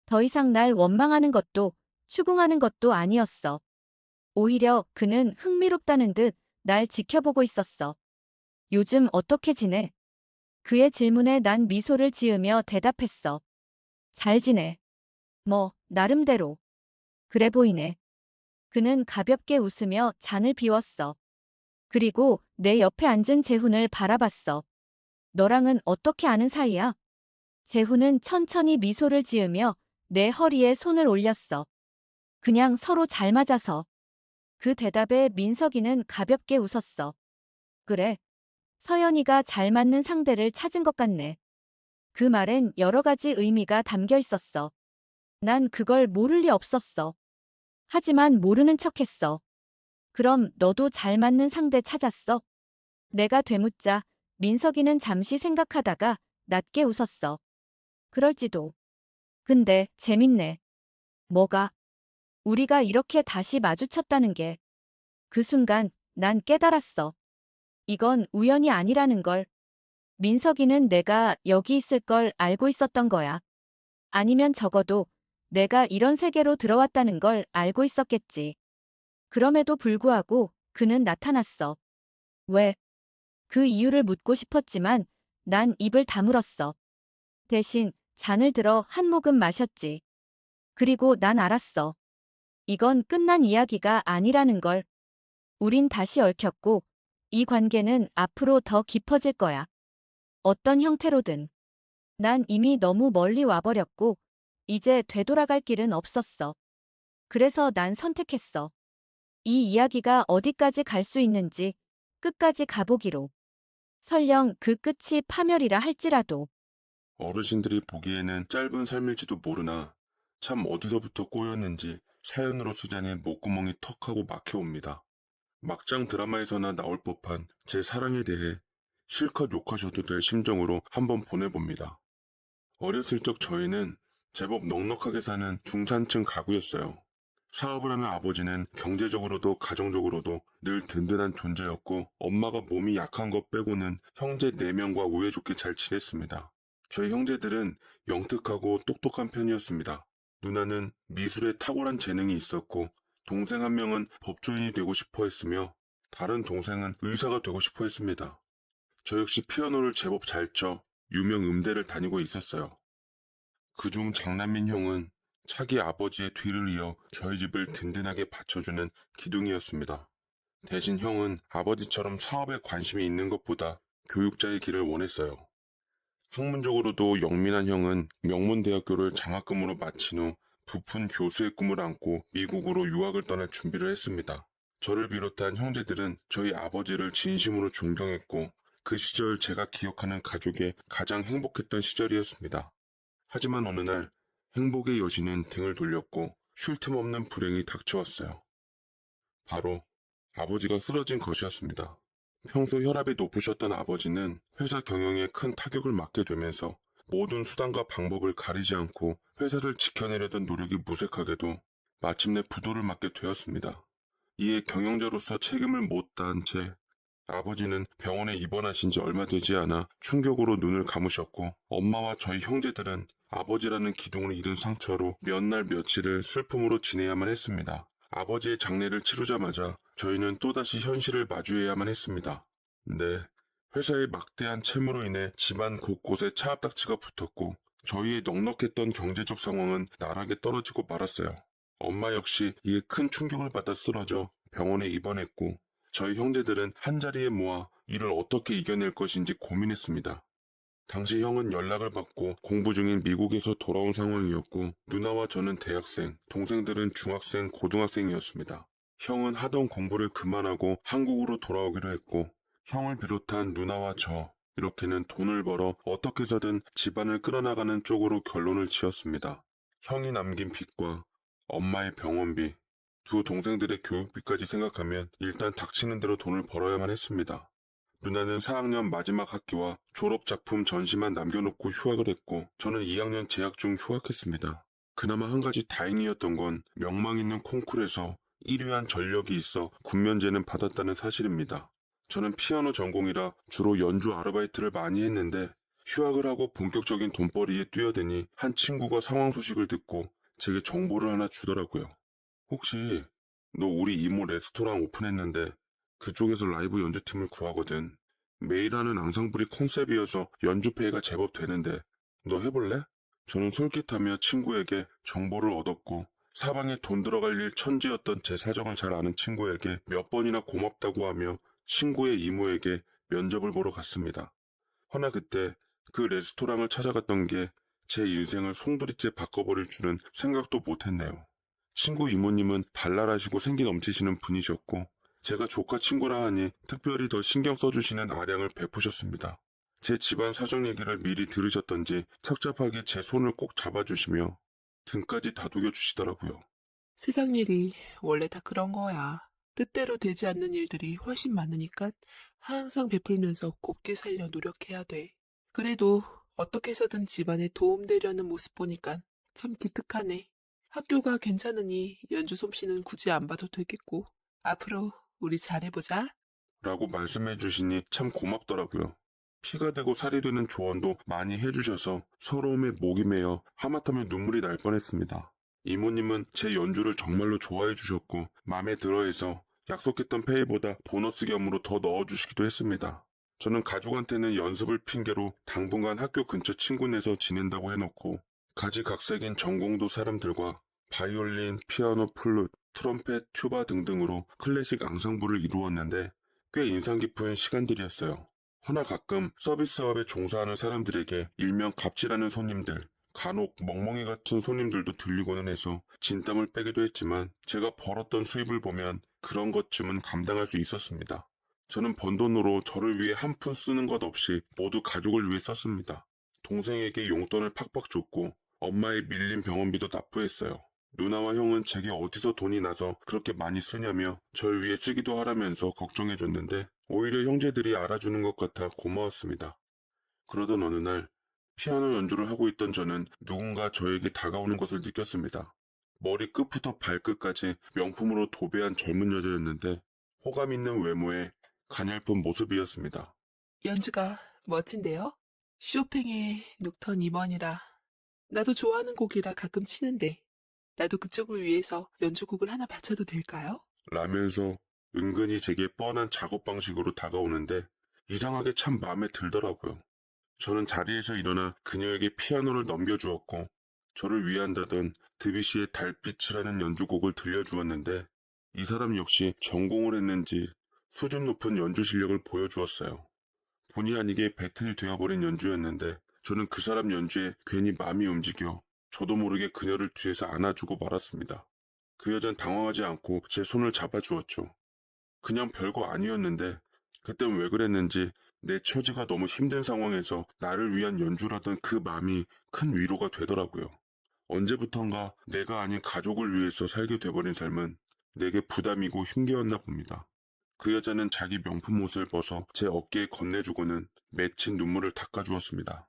Speaker 2: 더 이상 날 원망하는 것도 추궁하는 것도 아니었어. 오히려 그는 흥미롭다는 듯 날 지켜보고 있었어. 요즘 어떻게 지내? 그의 질문에 난 미소를 지으며 대답했어. 잘 지내. 뭐, 나름대로. 그래 보이네. 그는 가볍게 웃으며 잔을 비웠어. 그리고 내 옆에 앉은 재훈을 바라봤어. 너랑은 어떻게 아는 사이야? 재훈은 천천히 미소를 지으며 내 허리에 손을 올렸어. 그냥 서로 잘 맞아서. 그 대답에 민석이는 가볍게 웃었어. 그래. 서연이가 잘 맞는 상대를 찾은 것 같네. 그 말엔 여러 가지 의미가 담겨 있었어. 난 그걸 모를 리 없었어. 하지만 모르는 척했어. 그럼 너도 잘 맞는 상대 찾았어? 내가 되묻자 민석이는 잠시 생각하다가 낮게 웃었어. 그럴지도. 근데 재밌네. 뭐가? 우리가 이렇게 다시 마주쳤다는 게. 그 순간 난 깨달았어. 이건 우연이 아니라는 걸. 민석이는 내가 여기 있을 걸 알고 있었던 거야. 아니면 적어도 내가 이런 세계로 들어왔다는 걸 알고 있었겠지. 그럼에도 불구하고 그는 나타났어. 왜? 그 이유를 묻고 싶었지만 난 입을 다물었어. 대신 잔을 들어 한 모금 마셨지. 그리고 난 알았어. 이건 끝난 이야기가 아니라는 걸. 우린 다시 얽혔고 이 관계는 앞으로 더 깊어질 거야. 어떤 형태로든. 난 이미 너무 멀리 와버렸고 이제 되돌아갈 길은 없었어. 그래서 난 선택했어. 이 이야기가 어디까지 갈 수 있는지 끝까지 가보기로. 설령 그 끝이 파멸이라 할지라도.
Speaker 3: 어르신들이 보기에는 짧은 삶일지도 모르나 참 어디서부터 꼬였는지 사연으로 수잔에 목구멍이 턱하고 막혀옵니다. 막장 드라마에서나 나올 법한 제 사랑에 대해 실컷 욕하셔도 될 심정으로 한번 보내봅니다. 어렸을 적 저희는 제법 넉넉하게 사는 중산층 가구였어요. 사업을 하는 아버지는 경제적으로도 가정적으로도 늘 든든한 존재였고 엄마가 몸이 약한 것 빼고는 형제 4명과 우애좋게 잘 지냈습니다. 저희 형제들은 영특하고 똑똑한 편이었습니다. 누나는 미술에 탁월한 재능이 있었고 동생 한 명은 법조인이 되고 싶어 했으며 다른 동생은 의사가 되고 싶어 했습니다. 저 역시 피아노를 제법 잘 쳐 유명 음대를 다니고 있었어요. 그중 장남민 형은 차기 아버지의 뒤를 이어 저희 집을 든든하게 받쳐주는 기둥이었습니다. 대신 형은 아버지처럼 사업에 관심이 있는 것보다 교육자의 길을 원했어요. 학문적으로도 영민한 형은 명문대학교를 장학금으로 마친 후 부푼 교수의 꿈을 안고 미국으로 유학을 떠날 준비를 했습니다. 저를 비롯한 형제들은 저희 아버지를 진심으로 존경했고 그 시절 제가 기억하는 가족의 가장 행복했던 시절이었습니다. 하지만 어느 날 행복의 여신은 등을 돌렸고 쉴 틈 없는 불행이 닥쳐왔어요. 바로 아버지가 쓰러진 것이었습니다. 평소 혈압이 높으셨던 아버지는 회사 경영에 큰 타격을 맞게 되면서 모든 수단과 방법을 가리지 않고 회사를 지켜내려던 노력이 무색하게도 마침내 부도를 맞게 되었습니다. 이에 경영자로서 책임을 못 다한 채 아버지는 병원에 입원하신 지 얼마 되지 않아 충격으로 눈을 감으셨고 엄마와 저희 형제들은 아버지라는 기둥을 잃은 상처로 몇 날 며칠을 슬픔으로 지내야만 했습니다. 아버지의 장례를 치르자마자 저희는 또다시 현실을 마주해야만 했습니다. 네, 회사의 막대한 채무로 인해 집안 곳곳에 차압딱지가 붙었고 저희의 넉넉했던 경제적 상황은 나락에 떨어지고 말았어요. 엄마 역시 이에 큰 충격을 받아 쓰러져 병원에 입원했고 저희 형제들은 한자리에 모아 이를 어떻게 이겨낼 것인지 고민했습니다. 당시 형은 연락을 받고 공부 중인 미국에서 돌아온 상황이었고 누나와 저는 대학생, 동생들은 중학생, 고등학생이었습니다. 형은 하던 공부를 그만하고 한국으로 돌아오기로 했고 형을 비롯한 누나와 저 이렇게는 돈을 벌어 어떻게 해서든 집안을 끌어나가는 쪽으로 결론을 지었습니다. 형이 남긴 빚과 엄마의 병원비, 두 동생들의 교육비까지 생각하면 일단 닥치는 대로 돈을 벌어야만 했습니다. 누나는 4학년 마지막 학기와 졸업작품 전시만 남겨놓고 휴학을 했고 저는 2학년 재학 중 휴학했습니다. 그나마 한 가지 다행이었던 건 명망 있는 콩쿨에서 1위한 전력이 있어 군면제는 받았다는 사실입니다. 저는 피아노 전공이라 주로 연주 아르바이트를 많이 했는데 휴학을 하고 본격적인 돈벌이에 뛰어드니 한 친구가 상황 소식을 듣고 제게 정보를 하나 주더라고요. 혹시 너 우리 이모 레스토랑 오픈했는데 그쪽에서 라이브 연주팀을 구하거든. 매일 하는 앙상블이 컨셉이어서 연주 페이가 제법 되는데 너 해볼래? 저는 솔깃하며 친구에게 정보를 얻었고 사방에 돈 들어갈 일 천지였던 제 사정을 잘 아는 친구에게 몇 번이나 고맙다고 하며 친구의 이모에게 면접을 보러 갔습니다. 허나 그때 그 레스토랑을 찾아갔던 게 제 인생을 송두리째 바꿔버릴 줄은 생각도 못했네요. 친구 이모님은 발랄하시고 생기 넘치시는 분이셨고 제가 조카 친구라 하니 특별히 더 신경 써주시는 아량을 베푸셨습니다. 제 집안 사정 얘기를 미리 들으셨던지 착잡하게 제 손을 꼭 잡아주시며 등까지 다독여 주시더라고요.
Speaker 4: 세상 일이 원래 다 그런 거야. 뜻대로 되지 않는 일들이 훨씬 많으니까 항상 베풀면서 곱게 살려 노력해야 돼. 그래도 어떻게 해서든 집안에 도움되려는 모습 보니까 참 기특하네. 학교가 괜찮으니 연주 솜씨는 굳이 안 봐도 되겠고. 앞으로 우리 잘해보자.
Speaker 3: 라고 말씀해 주시니 참 고맙더라고요. 피가 되고 살이 되는 조언도 많이 해주셔서 서러움에 목이 메어 하마터면 눈물이 날 뻔했습니다. 이모님은 제 연주를 정말로 좋아해 주셨고 마음에 들어해서 약속했던 페이보다 보너스 겸으로 더 넣어주시기도 했습니다. 저는 가족한테는 연습을 핑계로 당분간 학교 근처 친구네서 지낸다고 해놓고 가지각색인 전공도 사람들과 바이올린, 피아노, 플룻, 트럼펫, 튜바 등등으로 클래식 앙상블을 이루었는데 꽤 인상 깊은 시간들이었어요. 허나 가끔 서비스업에 종사하는 사람들에게 일명 갑질하는 손님들, 간혹 멍멍이 같은 손님들도 들리고는 해서 진땀을 빼기도 했지만 제가 벌었던 수입을 보면 그런 것쯤은 감당할 수 있었습니다. 저는 번 돈으로 저를 위해 한 푼 쓰는 것 없이 모두 가족을 위해 썼습니다. 동생에게 용돈을 팍팍 줬고 엄마의 밀린 병원비도 납부했어요. 누나와 형은 제게 어디서 돈이 나서 그렇게 많이 쓰냐며 절 위해 쓰기도 하라면서 걱정해줬는데 오히려 형제들이 알아주는 것 같아 고마웠습니다. 그러던 어느 날 피아노 연주를 하고 있던 저는 누군가 저에게 다가오는 것을 느꼈습니다. 머리 끝부터 발끝까지 명품으로 도배한 젊은 여자였는데 호감 있는 외모에 가냘픈 모습이었습니다.
Speaker 4: 연주가 멋진데요? 쇼팽의 녹턴 2번이라 나도 좋아하는 곡이라 가끔 치는데 나도 그쪽을 위해서 연주곡을 하나 바쳐도 될까요?
Speaker 3: 라면서 은근히 제게 뻔한 작업 방식으로 다가오는데 이상하게 참 마음에 들더라고요. 저는 자리에서 일어나 그녀에게 피아노를 넘겨주었고 저를 위한다던 드뷔시의 달빛이라는 연주곡을 들려주었는데 이 사람 역시 전공을 했는지 수준 높은 연주 실력을 보여주었어요. 본의 아니게 배틀이 되어버린 연주였는데 저는 그 사람 연주에 괜히 마음이 움직여 저도 모르게 그녀를 뒤에서 안아주고 말았습니다. 그 여잔 당황하지 않고 제 손을 잡아주었죠. 그냥 별거 아니었는데 그땐 왜 그랬는지 내 처지가 너무 힘든 상황에서 나를 위한 연주라던 그 마음이 큰 위로가 되더라고요. 언제부턴가 내가 아닌 가족을 위해서 살게 돼버린 삶은 내게 부담이고 힘겨웠나 봅니다. 그 여자는 자기 명품 옷을 벗어 제 어깨에 건네주고는 맺힌 눈물을 닦아주었습니다.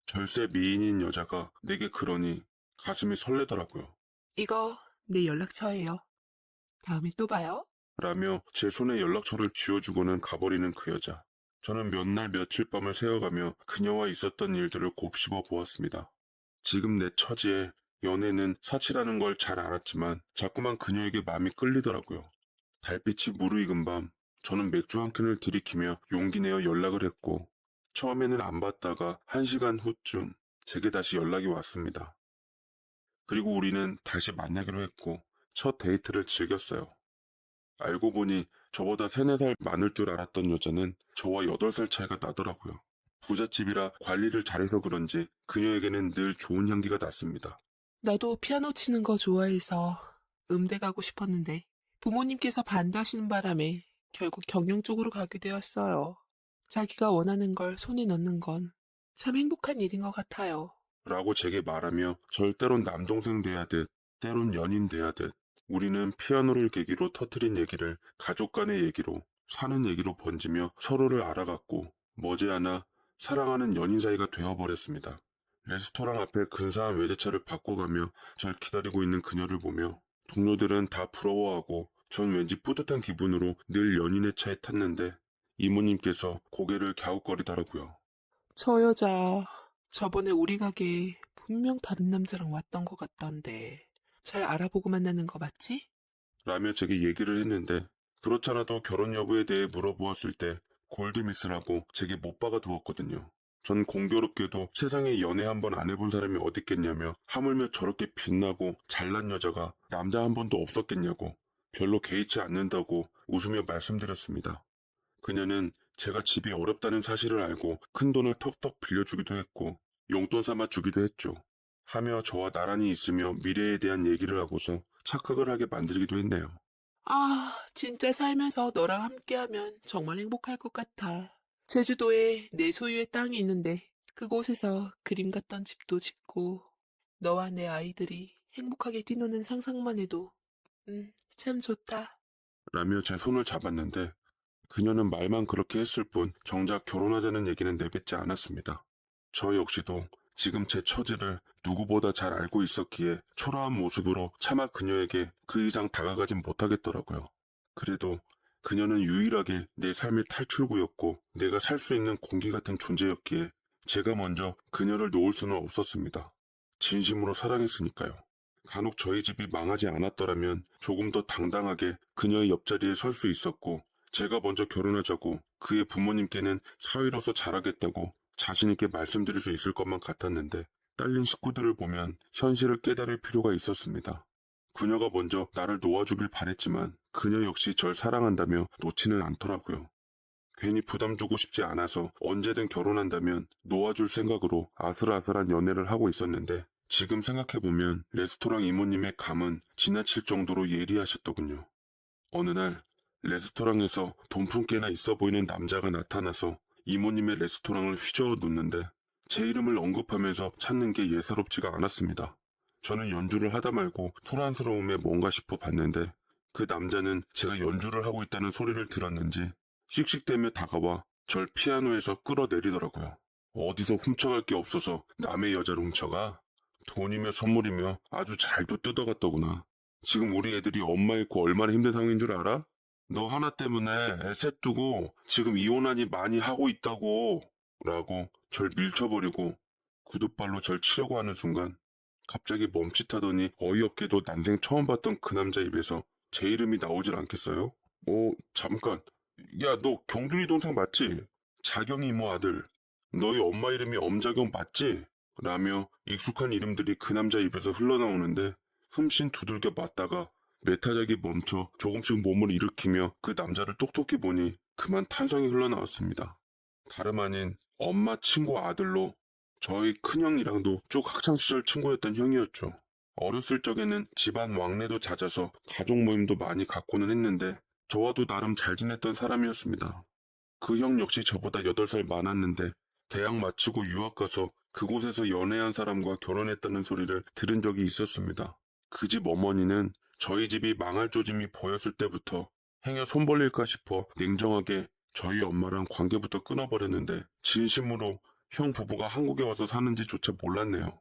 Speaker 3: 절세 미인인 여자가 내게 그러니 가슴이 설레더라고요.
Speaker 4: 이거 내 연락처예요. 다음에 또 봐요.
Speaker 3: 라며 제 손에 연락처를 쥐어주고는 가버리는 그 여자. 저는 몇 날 며칠 밤을 새어가며 그녀와 있었던 일들을 곱씹어 보았습니다. 지금 내 처지에 연애는 사치라는 걸 잘 알았지만 자꾸만 그녀에게 마음이 끌리더라고요. 달빛이 무르익은 밤, 저는 맥주 한 캔을 들이키며 용기 내어 연락을 했고 처음에는 안 받다가 1시간 후쯤 제게 다시 연락이 왔습니다. 그리고 우리는 다시 만나기로 했고 첫 데이트를 즐겼어요. 알고 보니 저보다 3, 4살 많을 줄 알았던 여자는 저와 8살 차이가 나더라고요. 부잣집이라 관리를 잘해서 그런지 그녀에게는 늘 좋은 향기가 났습니다.
Speaker 4: 나도 피아노 치는 거 좋아해서 음대 가고 싶었는데 부모님께서 반대하시는 바람에 결국 경영 쪽으로 가게 되었어요. 자기가 원하는 걸 손에 넣는 건 참 행복한 일인 것 같아요.
Speaker 3: 라고 제게 말하며 절 때론 남동생 대하듯 때론 연인 대하듯 우리는 피아노를 계기로 터트린 얘기를 가족 간의 얘기로 사는 얘기로 번지며 서로를 알아갔고 머지않아 사랑하는 연인 사이가 되어버렸습니다. 레스토랑 앞에 근사한 외제차를 바꿔가며 절 기다리고 있는 그녀를 보며 동료들은 다 부러워하고 전 왠지 뿌듯한 기분으로 늘 연인의 차에 탔는데 이모님께서 고개를 갸웃거리더라고요.
Speaker 4: 저 여자 저번에 우리 가게에 분명 다른 남자랑 왔던 것 같던데 잘 알아보고 만나는 거 맞지?
Speaker 3: 라며 제게 얘기를 했는데 그렇잖아도 결혼 여부에 대해 물어보았을 때 골드미스라고 제게 못 박아 두었거든요. 전 공교롭게도 세상에 연애 한 번 안 해본 사람이 어딨겠냐며 하물며 저렇게 빛나고 잘난 여자가 남자 한 번도 없었겠냐고 별로 개의치 않는다고 웃으며 말씀드렸습니다. 그녀는 제가 집이 어렵다는 사실을 알고 큰돈을 턱턱 빌려주기도 했고 용돈 삼아 주기도 했죠. 하며 저와 나란히 있으며 미래에 대한 얘기를 하고서 착각을 하게 만들기도 했네요.
Speaker 4: 아, 진짜 살면서 너랑 함께하면 정말 행복할 것 같아. 제주도에 내 소유의 땅이 있는데 그곳에서 그림 같던 집도 짓고 너와 내 아이들이 행복하게 뛰노는 상상만 해도 참 좋다.
Speaker 3: 라며 제 손을 잡았는데 그녀는 말만 그렇게 했을 뿐 정작 결혼하자는 얘기는 내뱉지 않았습니다. 저 역시도 지금 제 처지를 누구보다 잘 알고 있었기에 초라한 모습으로 차마 그녀에게 그 이상 다가가진 못하겠더라고요. 그래도 그녀는 유일하게 내 삶의 탈출구였고 내가 살 수 있는 공기 같은 존재였기에 제가 먼저 그녀를 놓을 수는 없었습니다. 진심으로 사랑했으니까요. 간혹 저희 집이 망하지 않았더라면 조금 더 당당하게 그녀의 옆자리에 설 수 있었고 제가 먼저 결혼하자고 그의 부모님께는 사위로서 잘하겠다고 자신있게 말씀드릴 수 있을 것만 같았는데 딸린 식구들을 보면 현실을 깨달을 필요가 있었습니다. 그녀가 먼저 나를 놓아주길 바랬지만 그녀 역시 절 사랑한다며 놓지는 않더라고요. 괜히 부담 주고 싶지 않아서 언제든 결혼한다면 놓아줄 생각으로 아슬아슬한 연애를 하고 있었는데 지금 생각해보면 레스토랑 이모님의 감은 지나칠 정도로 예리하셨더군요. 어느 날 레스토랑에서 돈푼께나 있어 보이는 남자가 나타나서 이모님의 레스토랑을 휘저어 놓는데 제 이름을 언급하면서 찾는 게 예사롭지가 않았습니다. 저는 연주를 하다 말고 소란스러움에 뭔가 싶어 봤는데 그 남자는 제가 연주를 하고 있다는 소리를 들었는지 씩씩대며 다가와 절 피아노에서 끌어내리더라고요. 어디서 훔쳐갈 게 없어서 남의 여자를 훔쳐가? 돈이며 선물이며 아주 잘도 뜯어갔더구나. 지금 우리 애들이 엄마 잃고 얼마나 힘든 상황인 줄 알아? 너 하나 때문에 애셋 두고 지금 이혼하니 많이 하고 있다고 라고 절 밀쳐버리고 구둣발로 절 치려고 하는 순간 갑자기 멈칫하더니 어이없게도 난생 처음 봤던 그 남자 입에서 제 이름이 나오질 않겠어요? 잠깐. 야, 너 경준이 동생 맞지? 자경이 이모 아들. 너희 엄마 이름이 엄자경 맞지? 라며 익숙한 이름들이 그 남자 입에서 흘러나오는데 흠씬 두들겨 맞다가 메타작이 멈춰 조금씩 몸을 일으키며 그 남자를 똑똑히 보니 그만 탄성이 흘러나왔습니다. 다름 아닌 엄마 친구 아들로 저희 큰형이랑도 쭉 학창시절 친구였던 형이었죠. 어렸을 적에는 집안 왕래도 잦아서 가족 모임도 많이 갖고는 했는데 저와도 나름 잘 지냈던 사람이었습니다. 그 형 역시 저보다 8살 많았는데 대학 마치고 유학 가서 그곳에서 연애한 사람과 결혼했다는 소리를 들은 적이 있었습니다. 그 집 어머니는 저희 집이 망할 조짐이 보였을 때부터 행여 손 벌릴까 싶어 냉정하게 저희 엄마랑 관계부터 끊어버렸는데 진심으로 형 부부가 한국에 와서 사는지조차 몰랐네요.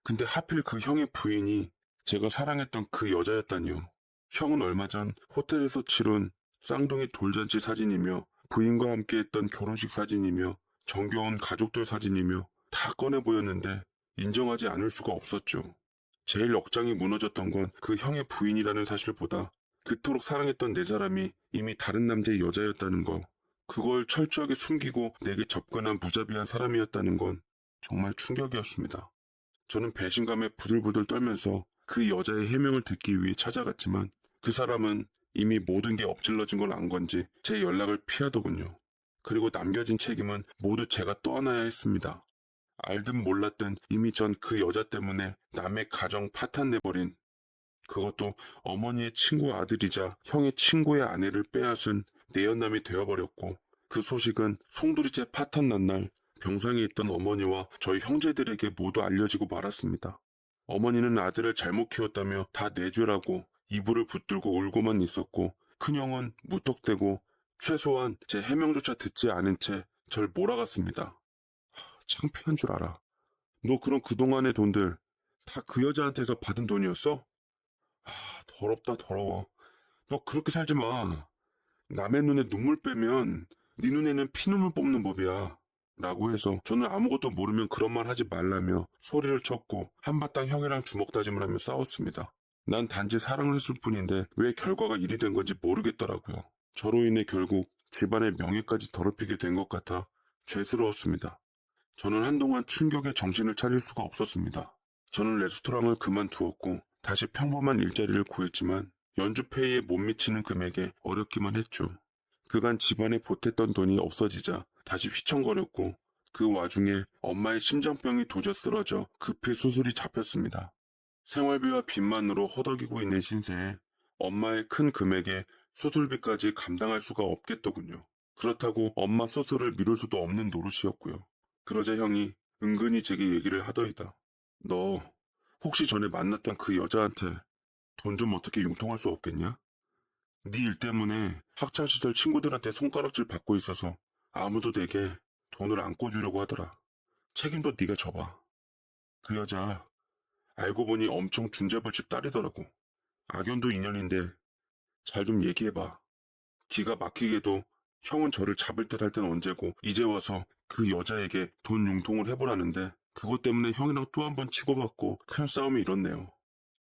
Speaker 3: 근데 하필 그 형의 부인이 제가 사랑했던 그 여자였다니요. 형은 얼마 전 호텔에서 치룬 쌍둥이 돌잔치 사진이며 부인과 함께 했던 결혼식 사진이며 정겨운 가족들 사진이며 다 꺼내 보였는데 인정하지 않을 수가 없었죠. 제일 억장이 무너졌던 건 그 형의 부인이라는 사실보다 그토록 사랑했던 내 사람이 이미 다른 남자의 여자였다는 거, 그걸 철저하게 숨기고 내게 접근한 무자비한 사람이었다는 건 정말 충격이었습니다. 저는 배신감에 부들부들 떨면서 그 여자의 해명을 듣기 위해 찾아갔지만 그 사람은 이미 모든 게 엎질러진 걸 안 건지 제 연락을 피하더군요. 그리고 남겨진 책임은 모두 제가 떠안아야 했습니다. 알든 몰랐든 이미 전 그 여자 때문에 남의 가정 파탄내버린, 그것도 어머니의 친구 아들이자 형의 친구의 아내를 빼앗은 내연남이 되어버렸고 그 소식은 송두리째 파탄 난 날 병상에 있던 어머니와 저희 형제들에게 모두 알려지고 말았습니다. 어머니는 아들을 잘못 키웠다며 다 내 죄라고 이불을 붙들고 울고만 있었고 큰형은 무턱대고 최소한 제 해명조차 듣지 않은 채 절 몰아갔습니다. 창피한 줄 알아. 너 그럼 그동안의 돈들 다 그 여자한테서 받은 돈이었어? 더럽다 더러워. 너 그렇게 살지 마. 남의 눈에 눈물 빼면 네 눈에는 피눈물 뽑는 법이야. 라고 해서 저는 아무것도 모르면 그런 말 하지 말라며 소리를 쳤고 한바탕 형이랑 주먹 다짐을 하며 싸웠습니다. 난 단지 사랑을 했을 뿐인데 왜 결과가 이리 된 건지 모르겠더라고요. 저로 인해 결국 집안의 명예까지 더럽히게 된 것 같아 죄스러웠습니다. 저는 한동안 충격에 정신을 차릴 수가 없었습니다. 저는 레스토랑을 그만두었고 다시 평범한 일자리를 구했지만 연주페이에 못 미치는 금액에 어렵기만 했죠. 그간 집안에 보탰던 돈이 없어지자 다시 휘청거렸고 그 와중에 엄마의 심장병이 도저 쓰러져 급히 수술이 잡혔습니다. 생활비와 빚만으로 허덕이고 있는 신세에 엄마의 큰 금액에 수술비까지 감당할 수가 없겠더군요. 그렇다고 엄마 수술을 미룰 수도 없는 노릇이었고요. 그러자 형이 은근히 제게 얘기를 하더이다. 너 혹시 전에 만났던 그 여자한테 돈 좀 어떻게 융통할 수 없겠냐? 네 일 때문에 학창시절 친구들한테 손가락질 받고 있어서 아무도 내게 돈을 안 꿔주려고 하더라. 책임도 네가 져봐. 그 여자 알고 보니 엄청 준재벌집 딸이더라고. 악연도 인연인데 잘 좀 얘기해봐. 기가 막히게도 형은 저를 잡을 듯 할 땐 언제고 이제 와서 그 여자에게 돈 융통을 해보라는데 그것 때문에 형이랑 또 한 번 치고받고 큰 싸움이 일었네요.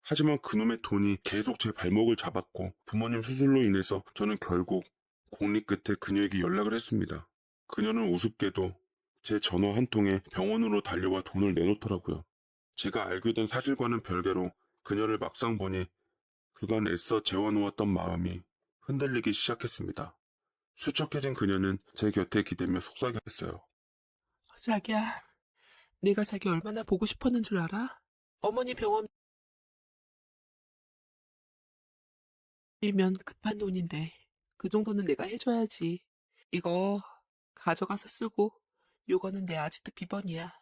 Speaker 3: 하지만 그놈의 돈이 계속 제 발목을 잡았고 부모님 수술로 인해서 저는 결국 공리 끝에 그녀에게 연락을 했습니다. 그녀는 우습게도 제 전화 한 통에 병원으로 달려와 돈을 내놓더라고요. 제가 알게 된 사실과는 별개로 그녀를 막상 보니 그간 애써 재워놓았던 마음이 흔들리기 시작했습니다. 수척해진 그녀는 제 곁에 기대며 속삭였어요.
Speaker 4: 자기야, 내가 자기 얼마나 보고 싶었는 줄 알아? 어머니 병원비면 급한 돈인데 그 정도는 내가 해줘야지. 이거 가져가서 쓰고 요거는 내 아지트 비번이야.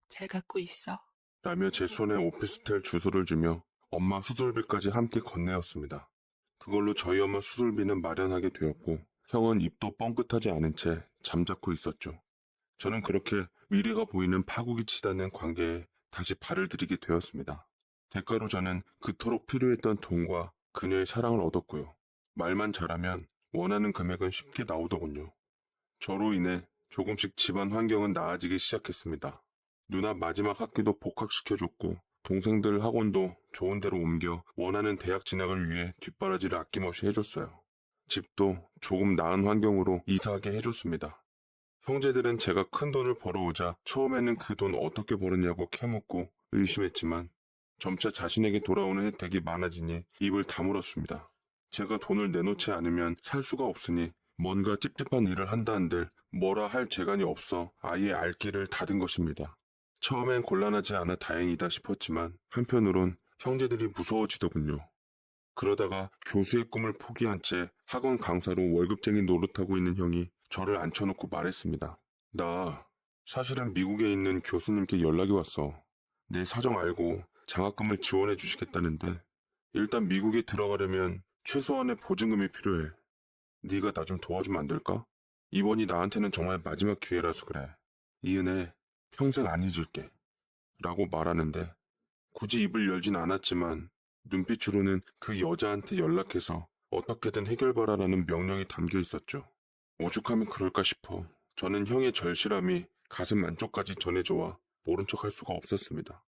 Speaker 4: 잘 갖고 있어.
Speaker 3: 라며 제 손에 오피스텔 주소를 주며 엄마 수술비까지 함께 건네었습니다. 그걸로 저희 엄마 수술비는 마련하게 되었고 형은 입도 뻥끗하지 않은 채 잠자코 있었죠. 저는 그렇게 미래가 보이는 파국이 치닫는 관계에 다시 발을 들이게 되었습니다. 대가로 저는 그토록 필요했던 돈과 그녀의 사랑을 얻었고요. 말만 잘하면 원하는 금액은 쉽게 나오더군요. 저로 인해 조금씩 집안 환경은 나아지기 시작했습니다. 누나 마지막 학기도 복학시켜줬고 동생들 학원도 좋은 데로 옮겨 원하는 대학 진학을 위해 뒷바라지를 아낌없이 해줬어요. 집도 조금 나은 환경으로 이사하게 해줬습니다. 형제들은 제가 큰 돈을 벌어오자 처음에는 그 돈 어떻게 벌었냐고 캐묻고 의심했지만 점차 자신에게 돌아오는 혜택이 많아지니 입을 다물었습니다. 제가 돈을 내놓지 않으면 살 수가 없으니 뭔가 찝찝한 일을 한다 한들 뭐라 할 재간이 없어 아예 알 길을 닫은 것입니다. 처음엔 곤란하지 않아 다행이다 싶었지만 한편으론 형제들이 무서워지더군요. 그러다가 교수의 꿈을 포기한 채 학원 강사로 월급쟁이 노릇하고 있는 형이 저를 앉혀놓고 말했습니다. 나 사실은 미국에 있는 교수님께 연락이 왔어. 내 사정 알고 장학금을 지원해 주시겠다는데 일단 미국에 들어가려면 최소한의 보증금이 필요해. 네가 나 좀 도와주면 안 될까? 이번이 나한테는 정말 마지막 기회라서 그래. 이 은혜 평생 안 잊을게. 라고 말하는데 굳이 입을 열진 않았지만 눈빛으로는 그 여자한테 연락해서 어떻게든 해결바라라는 명령이 담겨 있었죠. 오죽하면 그럴까 싶어 저는 형의 절실함이 가슴 안쪽까지 전해져와 모른 척할 수가 없었습니다.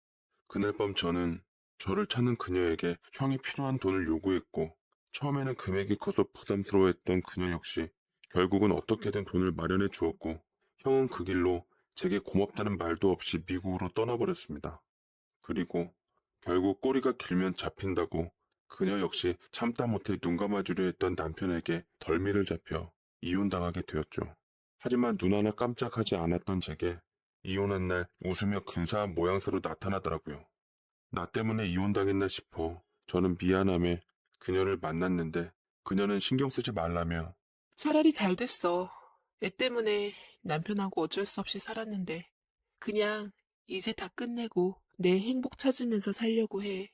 Speaker 3: 그날 밤 저는 저를 찾는 그녀에게 형이 필요한 돈을 요구했고 처음에는 금액이 커서 부담스러워했던 그녀 역시 결국은 어떻게든 돈을 마련해 주었고 형은 그 길로 제게 고맙다는 말도 없이 미국으로 떠나버렸습니다. 그리고 결국 꼬리가 길면 잡힌다고 그녀 역시 참다 못해 눈 감아주려 했던 남편에게 덜미를 잡혀 이혼당하게 되었죠. 하지만 눈 하나 깜짝하지 않았던 제게 이혼한 날 웃으며 근사한 모양새로 나타나더라고요. 나 때문에 이혼당했나 싶어 저는 미안함에 그녀를 만났는데 그녀는 신경 쓰지 말라며
Speaker 4: 차라리 잘 됐어. 애 때문에 남편하고 어쩔 수 없이 살았는데 그냥 이제 다 끝내고 내 행복 찾으면서 살려고 해.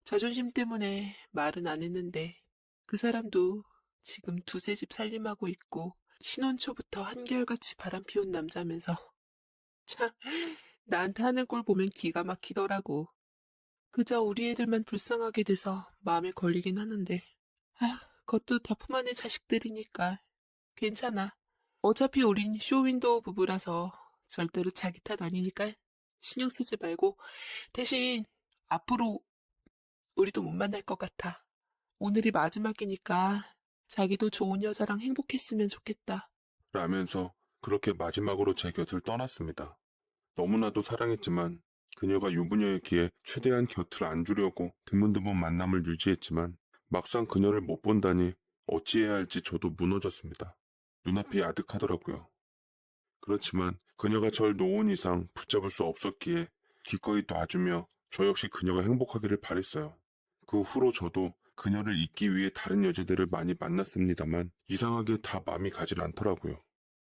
Speaker 4: 자존심 때문에 말은 안 했는데 그 사람도 지금 두세 집 살림하고 있고 신혼 초부터 한결같이 바람 피운 남자면서 참 나한테 하는 꼴 보면 기가 막히더라고. 그저 우리 애들만 불쌍하게 돼서 마음에 걸리긴 하는데 그것도 다 품 안의 자식들이니까 괜찮아. 어차피 우린 쇼윈도우 부부라서 절대로 자기 탓 아니니까 신경 쓰지 말고 대신 앞으로 우리도 못 만날 것 같아. 오늘이 마지막이니까 자기도 좋은 여자랑 행복했으면 좋겠다.
Speaker 3: 라면서 그렇게 마지막으로 제 곁을 떠났습니다. 너무나도 사랑했지만 그녀가 유부녀였기에 최대한 곁을 안 주려고 드문드문 만남을 유지했지만 막상 그녀를 못 본다니 어찌해야 할지 저도 무너졌습니다. 눈앞이 아득하더라고요. 그렇지만 그녀가 절 놓은 이상 붙잡을 수 없었기에 기꺼이 놔주며 저 역시 그녀가 행복하기를 바랬어요. 그 후로 저도 그녀를 잊기 위해 다른 여자들을 많이 만났습니다만 이상하게 다 마음이 가질 않더라고요.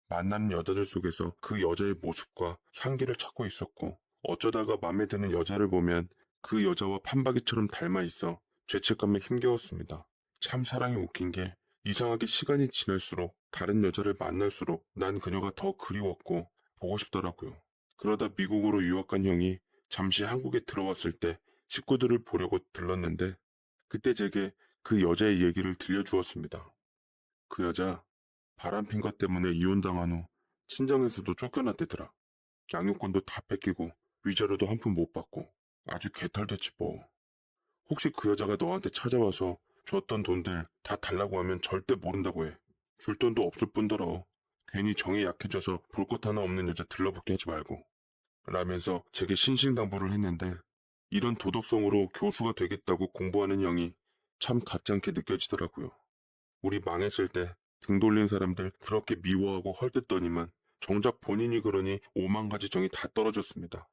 Speaker 3: 만나는 여자들 속에서 그 여자의 모습과 향기를 찾고 있었고 어쩌다가 마음에 드는 여자를 보면 그 여자와 판박이처럼 닮아 있어 죄책감에 힘겨웠습니다. 참 사랑이 웃긴 게 이상하게 시간이 지날수록 다른 여자를 만날수록 난 그녀가 더 그리웠고 보고 싶더라고요. 그러다 미국으로 유학 간 형이 잠시 한국에 들어왔을 때 식구들을 보려고 들렀는데 그때 제게 그 여자의 얘기를 들려주었습니다. 그 여자 바람핀 것 때문에 이혼당한 후 친정에서도 쫓겨났대더라. 양육권도 다 뺏기고 위자료도 한 푼 못 받고 아주 개털됐지 뭐. 혹시 그 여자가 너한테 찾아와서 줬던 돈들 다 달라고 하면 절대 모른다고 해. 줄 돈도 없을 뿐더러 괜히 정이 약해져서 볼 것 하나 없는 여자 들러붙게 하지 말고. 라면서 제게 신신당부를 했는데 이런 도덕성으로 교수가 되겠다고 공부하는 형이 참 가짜않게 느껴지더라고요. 우리 망했을 때 등 돌린 사람들 그렇게 미워하고 헐뜯더니만 정작 본인이 그러니 오만 가지 정이 다 떨어졌습니다.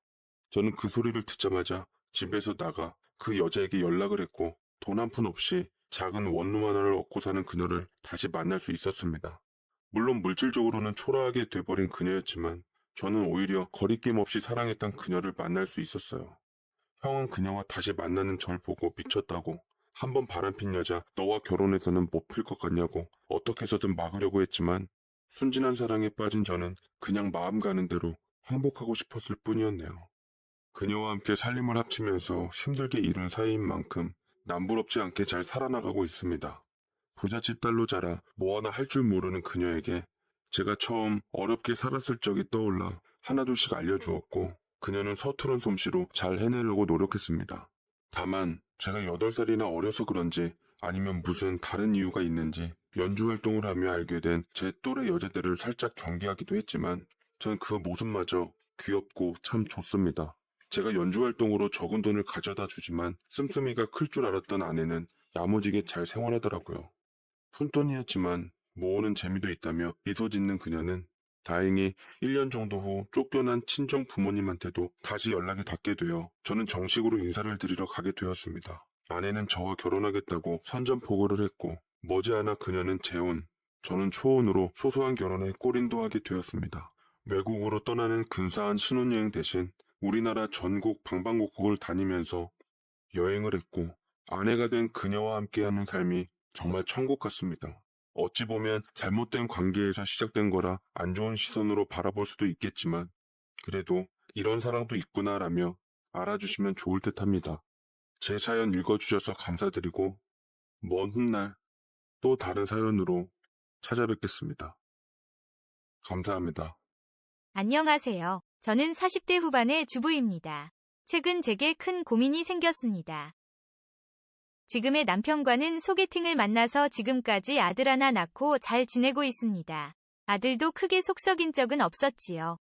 Speaker 3: 저는 그 소리를 듣자마자 집에서 나가 그 여자에게 연락을 했고 돈 한 푼 없이 작은 원룸 하나를 얻고 사는 그녀를 다시 만날 수 있었습니다. 물론 물질적으로는 초라하게 돼버린 그녀였지만 저는 오히려 거리낌 없이 사랑했던 그녀를 만날 수 있었어요. 형은 그녀와 다시 만나는 절 보고 미쳤다고 한번 바람핀 여자 너와 결혼해서는 못 필 것 같냐고 어떻게 해서든 막으려고 했지만 순진한 사랑에 빠진 저는 그냥 마음 가는 대로 행복하고 싶었을 뿐이었네요. 그녀와 함께 살림을 합치면서 힘들게 이룬 사이인 만큼 남부럽지 않게 잘 살아나가고 있습니다. 부잣집 딸로 자라 뭐 하나 할 줄 모르는 그녀에게 제가 처음 어렵게 살았을 적이 떠올라 하나둘씩 알려주었고 그녀는 서투른 솜씨로 잘 해내려고 노력했습니다. 다만 제가 8살이나 어려서 그런지 아니면 무슨 다른 이유가 있는지 연주 활동을 하며 알게 된 제 또래 여자들을 살짝 경계하기도 했지만 전 그 모습마저 귀엽고 참 좋습니다. 제가 연주 활동으로 적은 돈을 가져다 주지만 씀씀이가 클 줄 알았던 아내는 야무지게 잘 생활하더라고요. 푼돈이었지만 모으는 재미도 있다며 미소 짓는 그녀는 다행히 1년 정도 후 쫓겨난 친정 부모님한테도 다시 연락이 닿게 되어 저는 정식으로 인사를 드리러 가게 되었습니다. 아내는 저와 결혼하겠다고 선전포고를 했고 머지않아 그녀는 재혼, 저는 초혼으로 소소한 결혼에 골인도 하게 되었습니다. 외국으로 떠나는 근사한 신혼여행 대신 우리나라 전국 방방곡곡을 다니면서 여행을 했고 아내가 된 그녀와 함께하는 삶이 정말 천국 같습니다. 어찌 보면 잘못된 관계에서 시작된 거라 안 좋은 시선으로 바라볼 수도 있겠지만 그래도 이런 사랑도 있구나라며 알아주시면 좋을 듯합니다. 제 사연 읽어주셔서 감사드리고 먼 훗날 또 다른 사연으로 찾아뵙겠습니다. 감사합니다.
Speaker 5: 안녕하세요. 저는 40대 후반의 주부입니다. 최근 제게 큰 고민이 생겼습니다. 지금의 남편과는 소개팅을 만나서 지금까지 아들 하나 낳고 잘 지내고 있습니다. 아들도 크게 속썩인 적은 없었지요.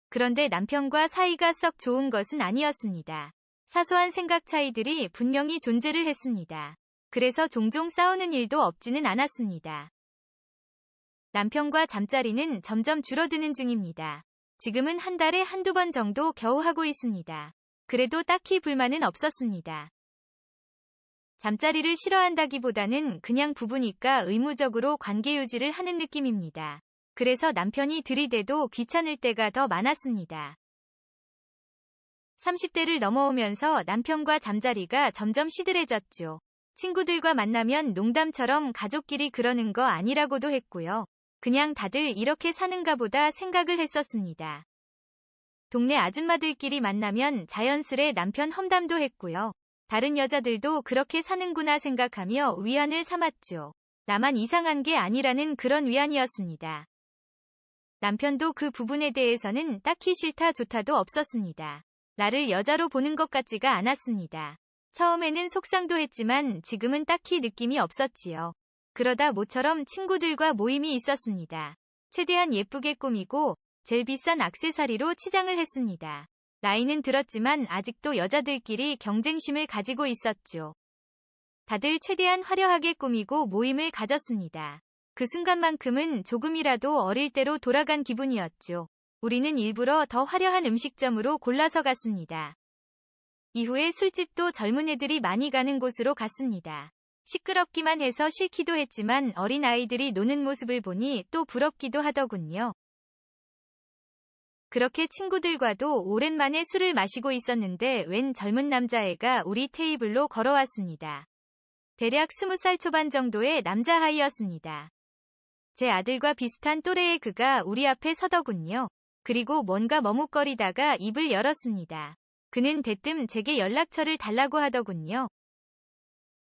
Speaker 5: 그런데 남편과 사이가 썩 좋은 것은 아니었습니다. 사소한 생각 차이들이 분명히 존재를 했습니다. 그래서 종종 싸우는 일도 없지는 않았습니다. 남편과 잠자리는 점점 줄어드는 중입니다. 지금은 한 달에 한두 번 정도 겨우 하고 있습니다. 그래도 딱히 불만은 없었습니다. 잠자리를 싫어한다기보다는 그냥 부부니까 의무적으로 관계 유지를 하는 느낌입니다. 그래서 남편이 들이대도 귀찮을 때가 더 많았습니다. 30대를 넘어오면서 남편과 잠자리가 점점 시들해졌죠. 친구들과 만나면 농담처럼 가족끼리 그러는 거 아니라고도 했고요. 그냥 다들 이렇게 사는가 보다 생각을 했었습니다. 동네 아줌마들끼리 만나면 자연스레 남편 험담도 했고요. 다른 여자들도 그렇게 사는구나 생각하며 위안을 삼았죠. 나만 이상한 게 아니라는 그런 위안이었습니다. 남편도 그 부분에 대해서는 딱히 싫다 좋다도 없었습니다. 나를 여자로 보는 것 같지가 않았습니다. 처음에는 속상도 했지만 지금은 딱히 느낌이 없었지요. 그러다 모처럼 친구들과 모임이 있었습니다. 최대한 예쁘게 꾸미고 제일 비싼 액세서리로 치장을 했습니다. 나이는 들었지만 아직도 여자들끼리 경쟁심을 가지고 있었죠. 다들 최대한 화려하게 꾸미고 모임을 가졌습니다. 그 순간만큼은 조금이라도 어릴 때로 돌아간 기분이었죠. 우리는 일부러 더 화려한 음식점으로 골라서 갔습니다. 이후에 술집도 젊은 애들이 많이 가는 곳으로 갔습니다. 시끄럽기만 해서 싫기도 했지만 어린 아이들이 노는 모습을 보니 또 부럽기도 하더군요. 그렇게 친구들과도 오랜만에 술을 마시고 있었는데 웬 젊은 남자애가 우리 테이블로 걸어왔습니다. 대략 20살 초반 정도의 남자아이였습니다. 제 아들과 비슷한 또래의 그가 우리 앞에 서더군요. 그리고 뭔가 머뭇거리다가 입을 열었습니다. 그는 대뜸 제게 연락처를 달라고 하더군요.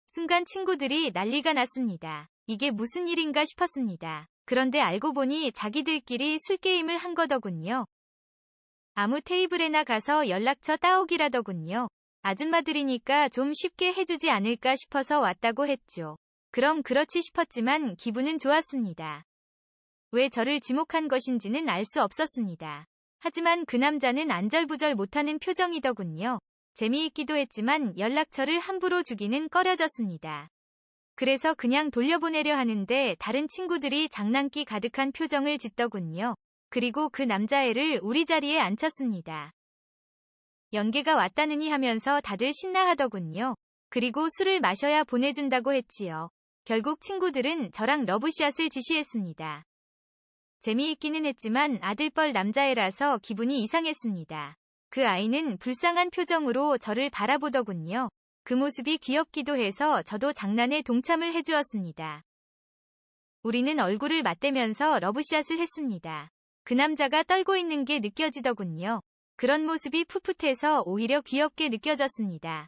Speaker 5: 순간 친구들이 난리가 났습니다. 이게 무슨 일인가 싶었습니다. 그런데 알고 보니 자기들끼리 술게임을 한 거더군요. 아무 테이블에나 가서 연락처 따오기라더군요. 아줌마들이니까 좀 쉽게 해주지 않을까 싶어서 왔다고 했죠. 그럼 그렇지 싶었지만 기분은 좋았습니다. 왜 저를 지목한 것인지는 알 수 없었습니다. 하지만 그 남자는 안절부절 못하는 표정이더군요. 재미있기도 했지만 연락처를 함부로 주기는 꺼려졌습니다. 그래서 그냥 돌려보내려 하는데 다른 친구들이 장난기 가득한 표정을 짓더군요. 그리고 그 남자애를 우리 자리에 앉혔습니다. 연계가 왔다느니 하면서 다들 신나하더군요. 그리고 술을 마셔야 보내준다고 했지요. 결국 친구들은 저랑 러브샷을 지시했습니다. 재미있기는 했지만 아들뻘 남자애라서 기분이 이상했습니다. 그 아이는 불쌍한 표정으로 저를 바라보더군요. 그 모습이 귀엽기도 해서 저도 장난에 동참을 해주었습니다. 우리는 얼굴을 맞대면서 러브샷을 했습니다. 그 남자가 떨고 있는 게 느껴지더군요. 그런 모습이 풋풋해서 오히려 귀엽게 느껴졌습니다.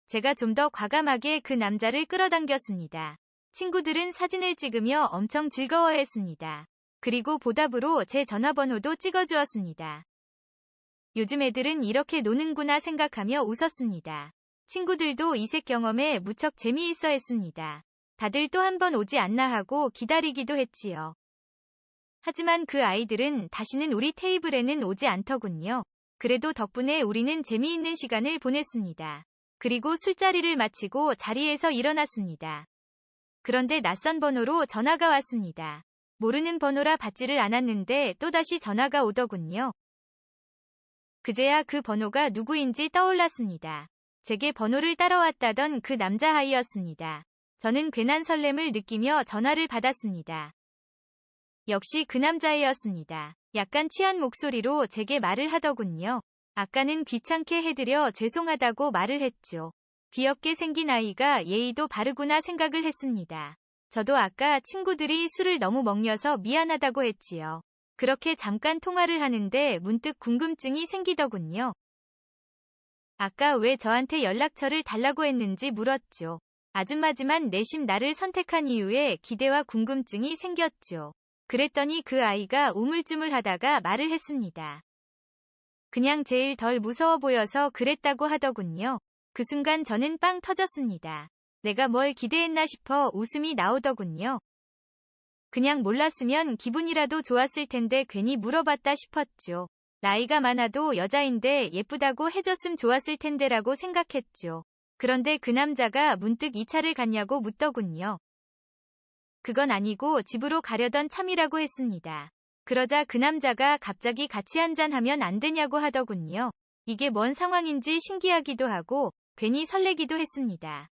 Speaker 5: 제가 좀 더 과감하게 그 남자를 끌어당겼습니다. 친구들은 사진을 찍으며 엄청 즐거워했습니다. 그리고 보답으로 제 전화번호도 찍어주었습니다. 요즘 애들은 이렇게 노는구나 생각하며 웃었습니다. 친구들도 이색 경험에 무척 재미있어 했습니다. 다들 또 한 번 오지 않나 하고 기다리기도 했지요. 하지만 그 아이들은 다시는 우리 테이블에는 오지 않더군요. 그래도 덕분에 우리는 재미있는 시간을 보냈습니다. 그리고 술자리를 마치고 자리에서 일어났습니다. 그런데 낯선 번호로 전화가 왔습니다. 모르는 번호라 받지를 않았는데 또다시 전화가 오더군요. 그제야 그 번호가 누구인지 떠올랐습니다. 제게 번호를 따라왔다던 그 남자아이였습니다. 저는 괜한 설렘을 느끼며 전화를 받았습니다. 역시 그 남자애였습니다. 약간 취한 목소리로 제게 말을 하더군요. 아까는 귀찮게 해드려 죄송하다고 말을 했죠. 귀엽게 생긴 아이가 예의도 바르구나 생각을 했습니다. 저도 아까 친구들이 술을 너무 먹여서 미안하다고 했지요. 그렇게 잠깐 통화를 하는데 문득 궁금증이 생기더군요. 아까 왜 저한테 연락처를 달라고 했는지 물었죠. 아줌마지만 내심 나를 선택한 이유에 기대와 궁금증이 생겼죠. 그랬더니 그 아이가 우물쭈물하다가 말을 했습니다. 그냥 제일 덜 무서워 보여서 그랬다고 하더군요. 그 순간 저는 빵 터졌습니다. 내가 뭘 기대했나 싶어 웃음이 나오더군요. 그냥 몰랐으면 기분이라도 좋았을 텐데 괜히 물어봤다 싶었죠. 나이가 많아도 여자인데 예쁘다고 해줬음 좋았을 텐데라고 생각했죠. 그런데 그 남자가 문득 이 차를 갔냐고 묻더군요. 그건 아니고 집으로 가려던 참이라고 했습니다. 그러자 그 남자가 갑자기 같이 한잔하면 안 되냐고 하더군요. 이게 뭔 상황인지 신기하기도 하고 괜히 설레기도 했습니다.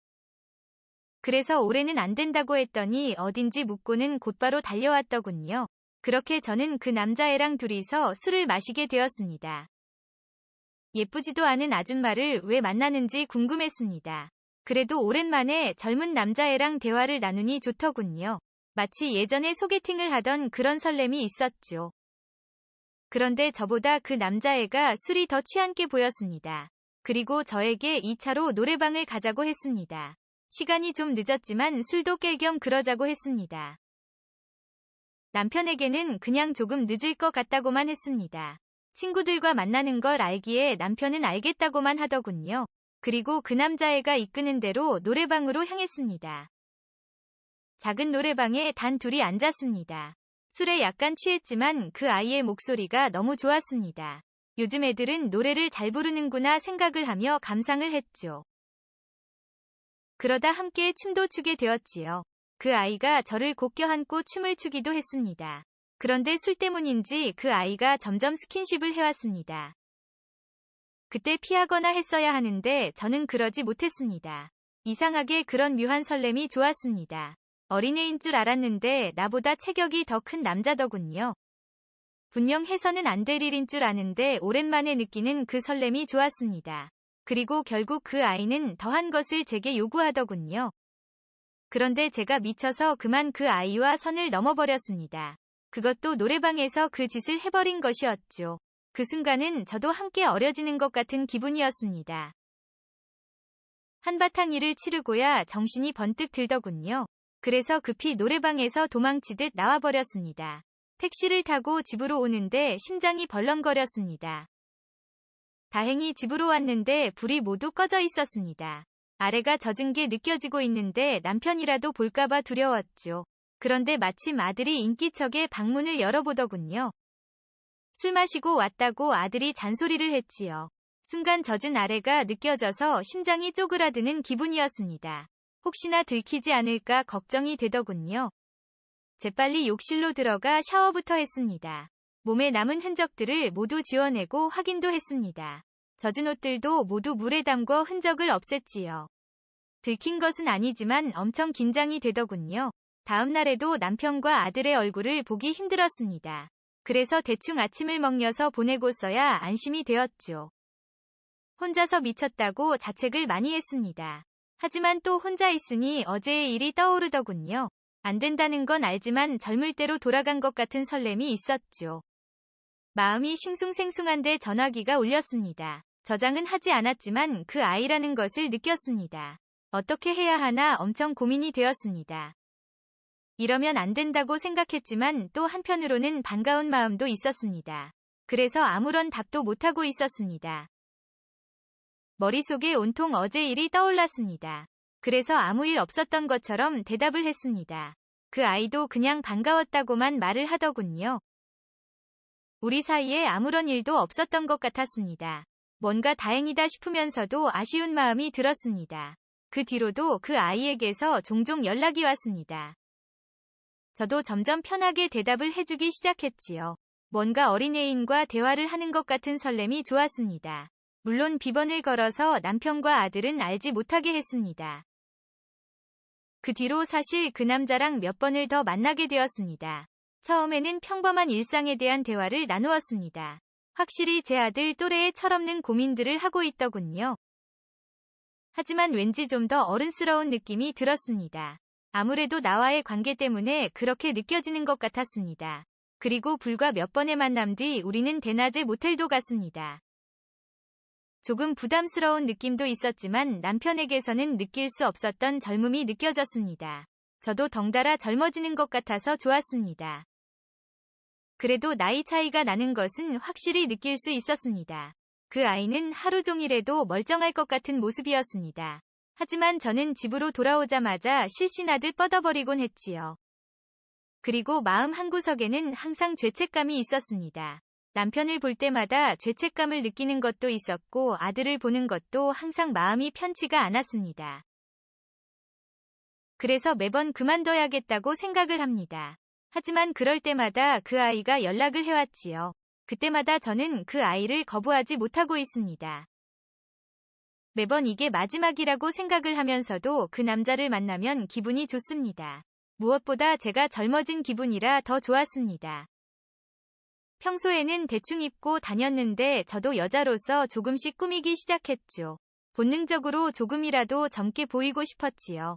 Speaker 5: 그래서 올해는 안 된다고 했더니 어딘지 묻고는 곧바로 달려왔더군요. 그렇게 저는 그 남자애랑 둘이서 술을 마시게 되었습니다. 예쁘지도 않은 아줌마를 왜 만나는지 궁금했습니다. 그래도 오랜만에 젊은 남자애랑 대화를 나누니 좋더군요. 마치 예전에 소개팅을 하던 그런 설렘이 있었죠. 그런데 저보다 그 남자애가 술이 더 취한 게 보였습니다. 그리고 저에게 2차로 노래방을 가자고 했습니다. 시간이 좀 늦었지만 술도 깰 겸 그러자고 했습니다. 남편에게는 그냥 조금 늦을 것 같다고만 했습니다. 친구들과 만나는 걸 알기에 남편은 알겠다고만 하더군요. 그리고 그 남자애가 이끄는 대로 노래방으로 향했습니다. 작은 노래방에 단 둘이 앉았습니다. 술에 약간 취했지만 그 아이의 목소리가 너무 좋았습니다. 요즘 애들은 노래를 잘 부르는구나 생각을 하며 감상을 했죠. 그러다 함께 춤도 추게 되었지요. 그 아이가 저를 곱겨 안고 춤을 추기도 했습니다. 그런데 술 때문인지 그 아이가 점점 스킨십을 해왔습니다. 그때 피하거나 했어야 하는데 저는 그러지 못했습니다. 이상하게 그런 묘한 설렘이 좋았습니다. 어린애인 줄 알았는데 나보다 체격이 더 큰 남자더군요. 분명 해서는 안 될 일인 줄 아는데 오랜만에 느끼는 그 설렘이 좋았습니다. 그리고 결국 그 아이는 더한 것을 제게 요구하더군요. 그런데 제가 미쳐서 그만 그 아이와 선을 넘어버렸습니다. 그것도 노래방에서 그 짓을 해버린 것이었죠. 그 순간은 저도 함께 어려지는 것 같은 기분이었습니다. 한바탕 일을 치르고야 정신이 번뜩 들더군요. 그래서 급히 노래방에서 도망치듯 나와버렸습니다. 택시를 타고 집으로 오는데 심장이 벌렁거렸습니다. 다행히 집으로 왔는데 불이 모두 꺼져 있었습니다. 아래가 젖은 게 느껴지고 있는데 남편이라도 볼까봐 두려웠죠. 그런데 마침 아들이 인기척에 방문을 열어보더군요. 술 마시고 왔다고 아들이 잔소리를 했지요. 순간 젖은 아래가 느껴져서 심장이 쪼그라드는 기분이었습니다. 혹시나 들키지 않을까 걱정이 되더군요. 재빨리 욕실로 들어가 샤워부터 했습니다. 몸에 남은 흔적들을 모두 지워내고 확인도 했습니다. 젖은 옷들도 모두 물에 담궈 흔적을 없앴지요. 들킨 것은 아니지만 엄청 긴장이 되더군요. 다음 날에도 남편과 아들의 얼굴을 보기 힘들었습니다. 그래서 대충 아침을 먹여서 보내고서야 안심이 되었죠. 혼자서 미쳤다고 자책을 많이 했습니다. 하지만 또 혼자 있으니 어제의 일이 떠오르더군요. 안 된다는 건 알지만 젊을 때로 돌아간 것 같은 설렘이 있었죠. 마음이 싱숭생숭한데 전화기가 울렸습니다. 저장은 하지 않았지만 그 아이라는 것을 느꼈습니다. 어떻게 해야 하나 엄청 고민이 되었습니다. 이러면 안 된다고 생각했지만 또 한편으로는 반가운 마음도 있었습니다. 그래서 아무런 답도 못하고 있었습니다. 머릿속에 온통 어제 일이 떠올랐습니다. 그래서 아무 일 없었던 것처럼 대답을 했습니다. 그 아이도 그냥 반가웠다고만 말을 하더군요. 우리 사이에 아무런 일도 없었던 것 같았습니다. 뭔가 다행이다 싶으면서도 아쉬운 마음이 들었습니다. 그 뒤로도 그 아이에게서 종종 연락이 왔습니다. 저도 점점 편하게 대답을 해주기 시작했지요. 뭔가 어린애인과 대화를 하는 것 같은 설렘이 좋았습니다. 물론 비번을 걸어서 남편과 아들은 알지 못하게 했습니다. 그 뒤로 사실 그 남자랑 몇 번을 더 만나게 되었습니다. 처음에는 평범한 일상에 대한 대화를 나누었습니다. 확실히 제 아들 또래의 철없는 고민들을 하고 있더군요. 하지만 왠지 좀 더 어른스러운 느낌이 들었습니다. 아무래도 나와의 관계 때문에 그렇게 느껴지는 것 같았습니다. 그리고 불과 몇 번의 만남 뒤 우리는 대낮에 모텔도 갔습니다. 조금 부담스러운 느낌도 있었지만 남편에게서는 느낄 수 없었던 젊음이 느껴졌습니다. 저도 덩달아 젊어지는 것 같아서 좋았습니다. 그래도 나이 차이가 나는 것은 확실히 느낄 수 있었습니다. 그 아이는 하루 종일에도 멀쩡할 것 같은 모습이었습니다. 하지만 저는 집으로 돌아오자마자 실신하듯 뻗어버리곤 했지요. 그리고 마음 한구석에는 항상 죄책감이 있었습니다. 남편을 볼 때마다 죄책감을 느끼는 것도 있었고 아들을 보는 것도 항상 마음이 편치가 않았습니다. 그래서 매번 그만둬야겠다고 생각을 합니다. 하지만 그럴 때마다 그 아이가 연락을 해왔지요. 그때마다 저는 그 아이를 거부하지 못하고 있습니다. 매번 이게 마지막이라고 생각을 하면서도 그 남자를 만나면 기분이 좋습니다. 무엇보다 제가 젊어진 기분이라 더 좋았습니다. 평소에는 대충 입고 다녔는데 저도 여자로서 조금씩 꾸미기 시작했죠. 본능적으로 조금이라도 젊게 보이고 싶었지요.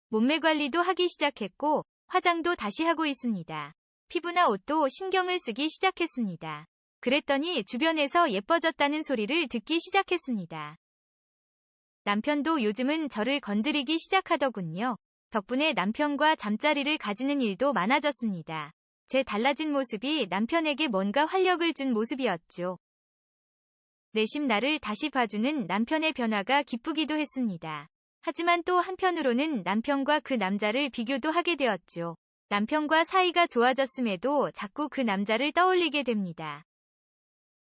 Speaker 5: 몸매 관리도 하기 시작했고 화장도 다시 하고 있습니다. 피부나 옷도 신경을 쓰기 시작했습니다. 그랬더니 주변에서 예뻐졌다는 소리를 듣기 시작했습니다. 남편도 요즘은 저를 건드리기 시작하더군요. 덕분에 남편과 잠자리를 가지는 일도 많아졌습니다. 제 달라진 모습이 남편에게 뭔가 활력을 준 모습이었죠. 내심 나를 다시 봐주는 남편의 변화가 기쁘기도 했습니다. 하지만 또 한편으로는 남편과 그 남자를 비교도 하게 되었죠. 남편과 사이가 좋아졌음에도 자꾸 그 남자를 떠올리게 됩니다.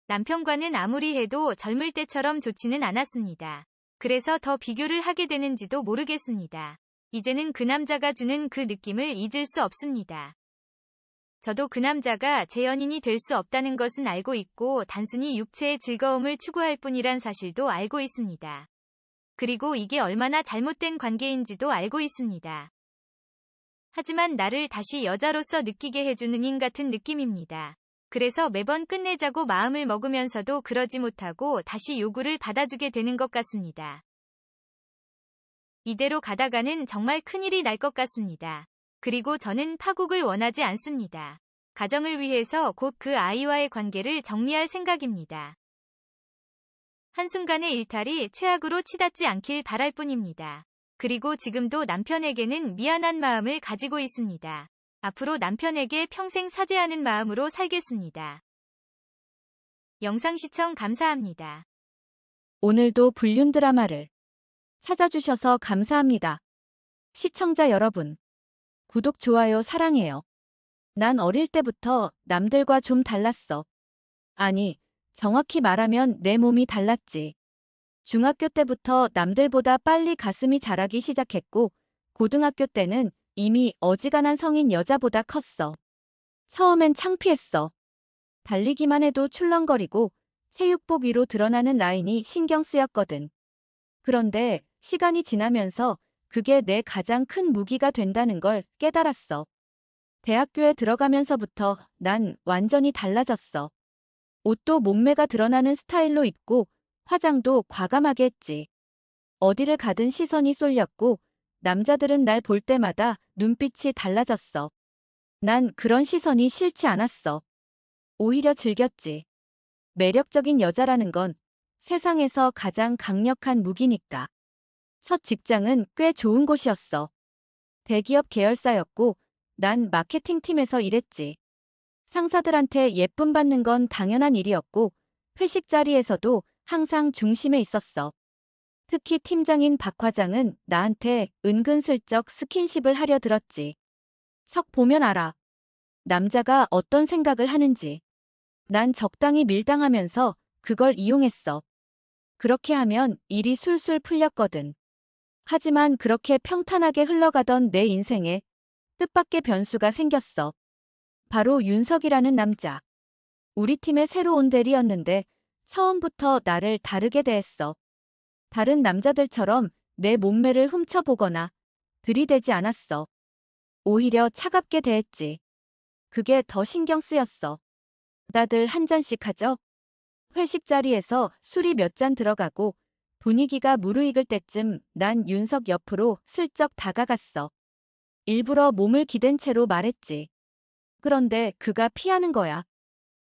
Speaker 5: 남편과는 아무리 해도 젊을 때처럼 좋지는 않았습니다. 그래서 더 비교를 하게 되는지도 모르겠습니다. 이제는 그 남자가 주는 그 느낌을 잊을 수 없습니다. 저도 그 남자가 제 연인이 될 수 없다는 것은 알고 있고 단순히 육체의 즐거움을 추구할 뿐이란 사실도 알고 있습니다. 그리고 이게 얼마나 잘못된 관계인지도 알고 있습니다. 하지만 나를 다시 여자로서 느끼게 해주는 인 같은 느낌입니다. 그래서 매번 끝내자고 마음을 먹으면서도 그러지 못하고 다시 요구를 받아주게 되는 것 같습니다. 이대로 가다가는 정말 큰일이 날 것 같습니다. 그리고 저는 파국을 원하지 않습니다. 가정을 위해서 곧 그 아이와의 관계를 정리할 생각입니다. 한순간의 일탈이 최악으로 치닫지 않길 바랄 뿐입니다. 그리고 지금도 남편에게는 미안한 마음을 가지고 있습니다. 앞으로 남편에게 평생 사죄하는 마음으로 살겠습니다. 영상 시청 감사합니다.
Speaker 2: 오늘도 불륜 드라마를 찾아주셔서 감사합니다. 시청자 여러분, 구독, 좋아요 사랑해요. 난 어릴 때부터 남들과 좀 달랐어. 아니, 정확히 말하면 내 몸이 달랐지. 중학교 때부터 남들보다 빨리 가슴이 자라기 시작했고, 고등학교 때는 이미 어지간한 성인 여자보다 컸어. 처음엔 창피했어. 달리기만 해도 출렁거리고 새육복 위로 드러나는 라인이 신경 쓰였거든. 그런데 시간이 지나면서 그게 내 가장 큰 무기가 된다는 걸 깨달았어. 대학교에 들어가면서부터 난 완전히 달라졌어. 옷도 몸매가 드러나는 스타일로 입고 화장도 과감하게 했지. 어디를 가든 시선이 쏠렸고 남자들은 날 볼 때마다 눈빛이 달라졌어. 난 그런 시선이 싫지 않았어. 오히려 즐겼지. 매력적인 여자라는 건 세상에서 가장 강력한 무기니까. 첫 직장은 꽤 좋은 곳이었어. 대기업 계열사였고 난 마케팅팀에서 일했지. 상사들한테 예쁨 받는 건 당연한 일이었고 회식 자리에서도 항상 중심에 있었어. 특히 팀장인 박 과장은 나한테 은근슬쩍 스킨십을 하려 들었지. 척 보면 알아. 남자가 어떤 생각을 하는지. 난 적당히 밀당하면서 그걸 이용했어. 그렇게 하면 일이 술술 풀렸거든. 하지만 그렇게 평탄하게 흘러가던 내 인생에 뜻밖의 변수가 생겼어. 바로 윤석이라는 남자. 우리 팀의 새로운 대리였는데 처음부터 나를 다르게 대했어. 다른 남자들처럼 내 몸매를 훔쳐보거나 들이대지 않았어. 오히려 차갑게 대했지. 그게 더 신경 쓰였어. 다들 한 잔씩 하죠? 회식 자리에서 술이 몇 잔 들어가고 분위기가 무르익을 때쯤 난 윤석 옆으로 슬쩍 다가갔어. 일부러 몸을 기댄 채로 말했지. 그런데 그가 피하는 거야.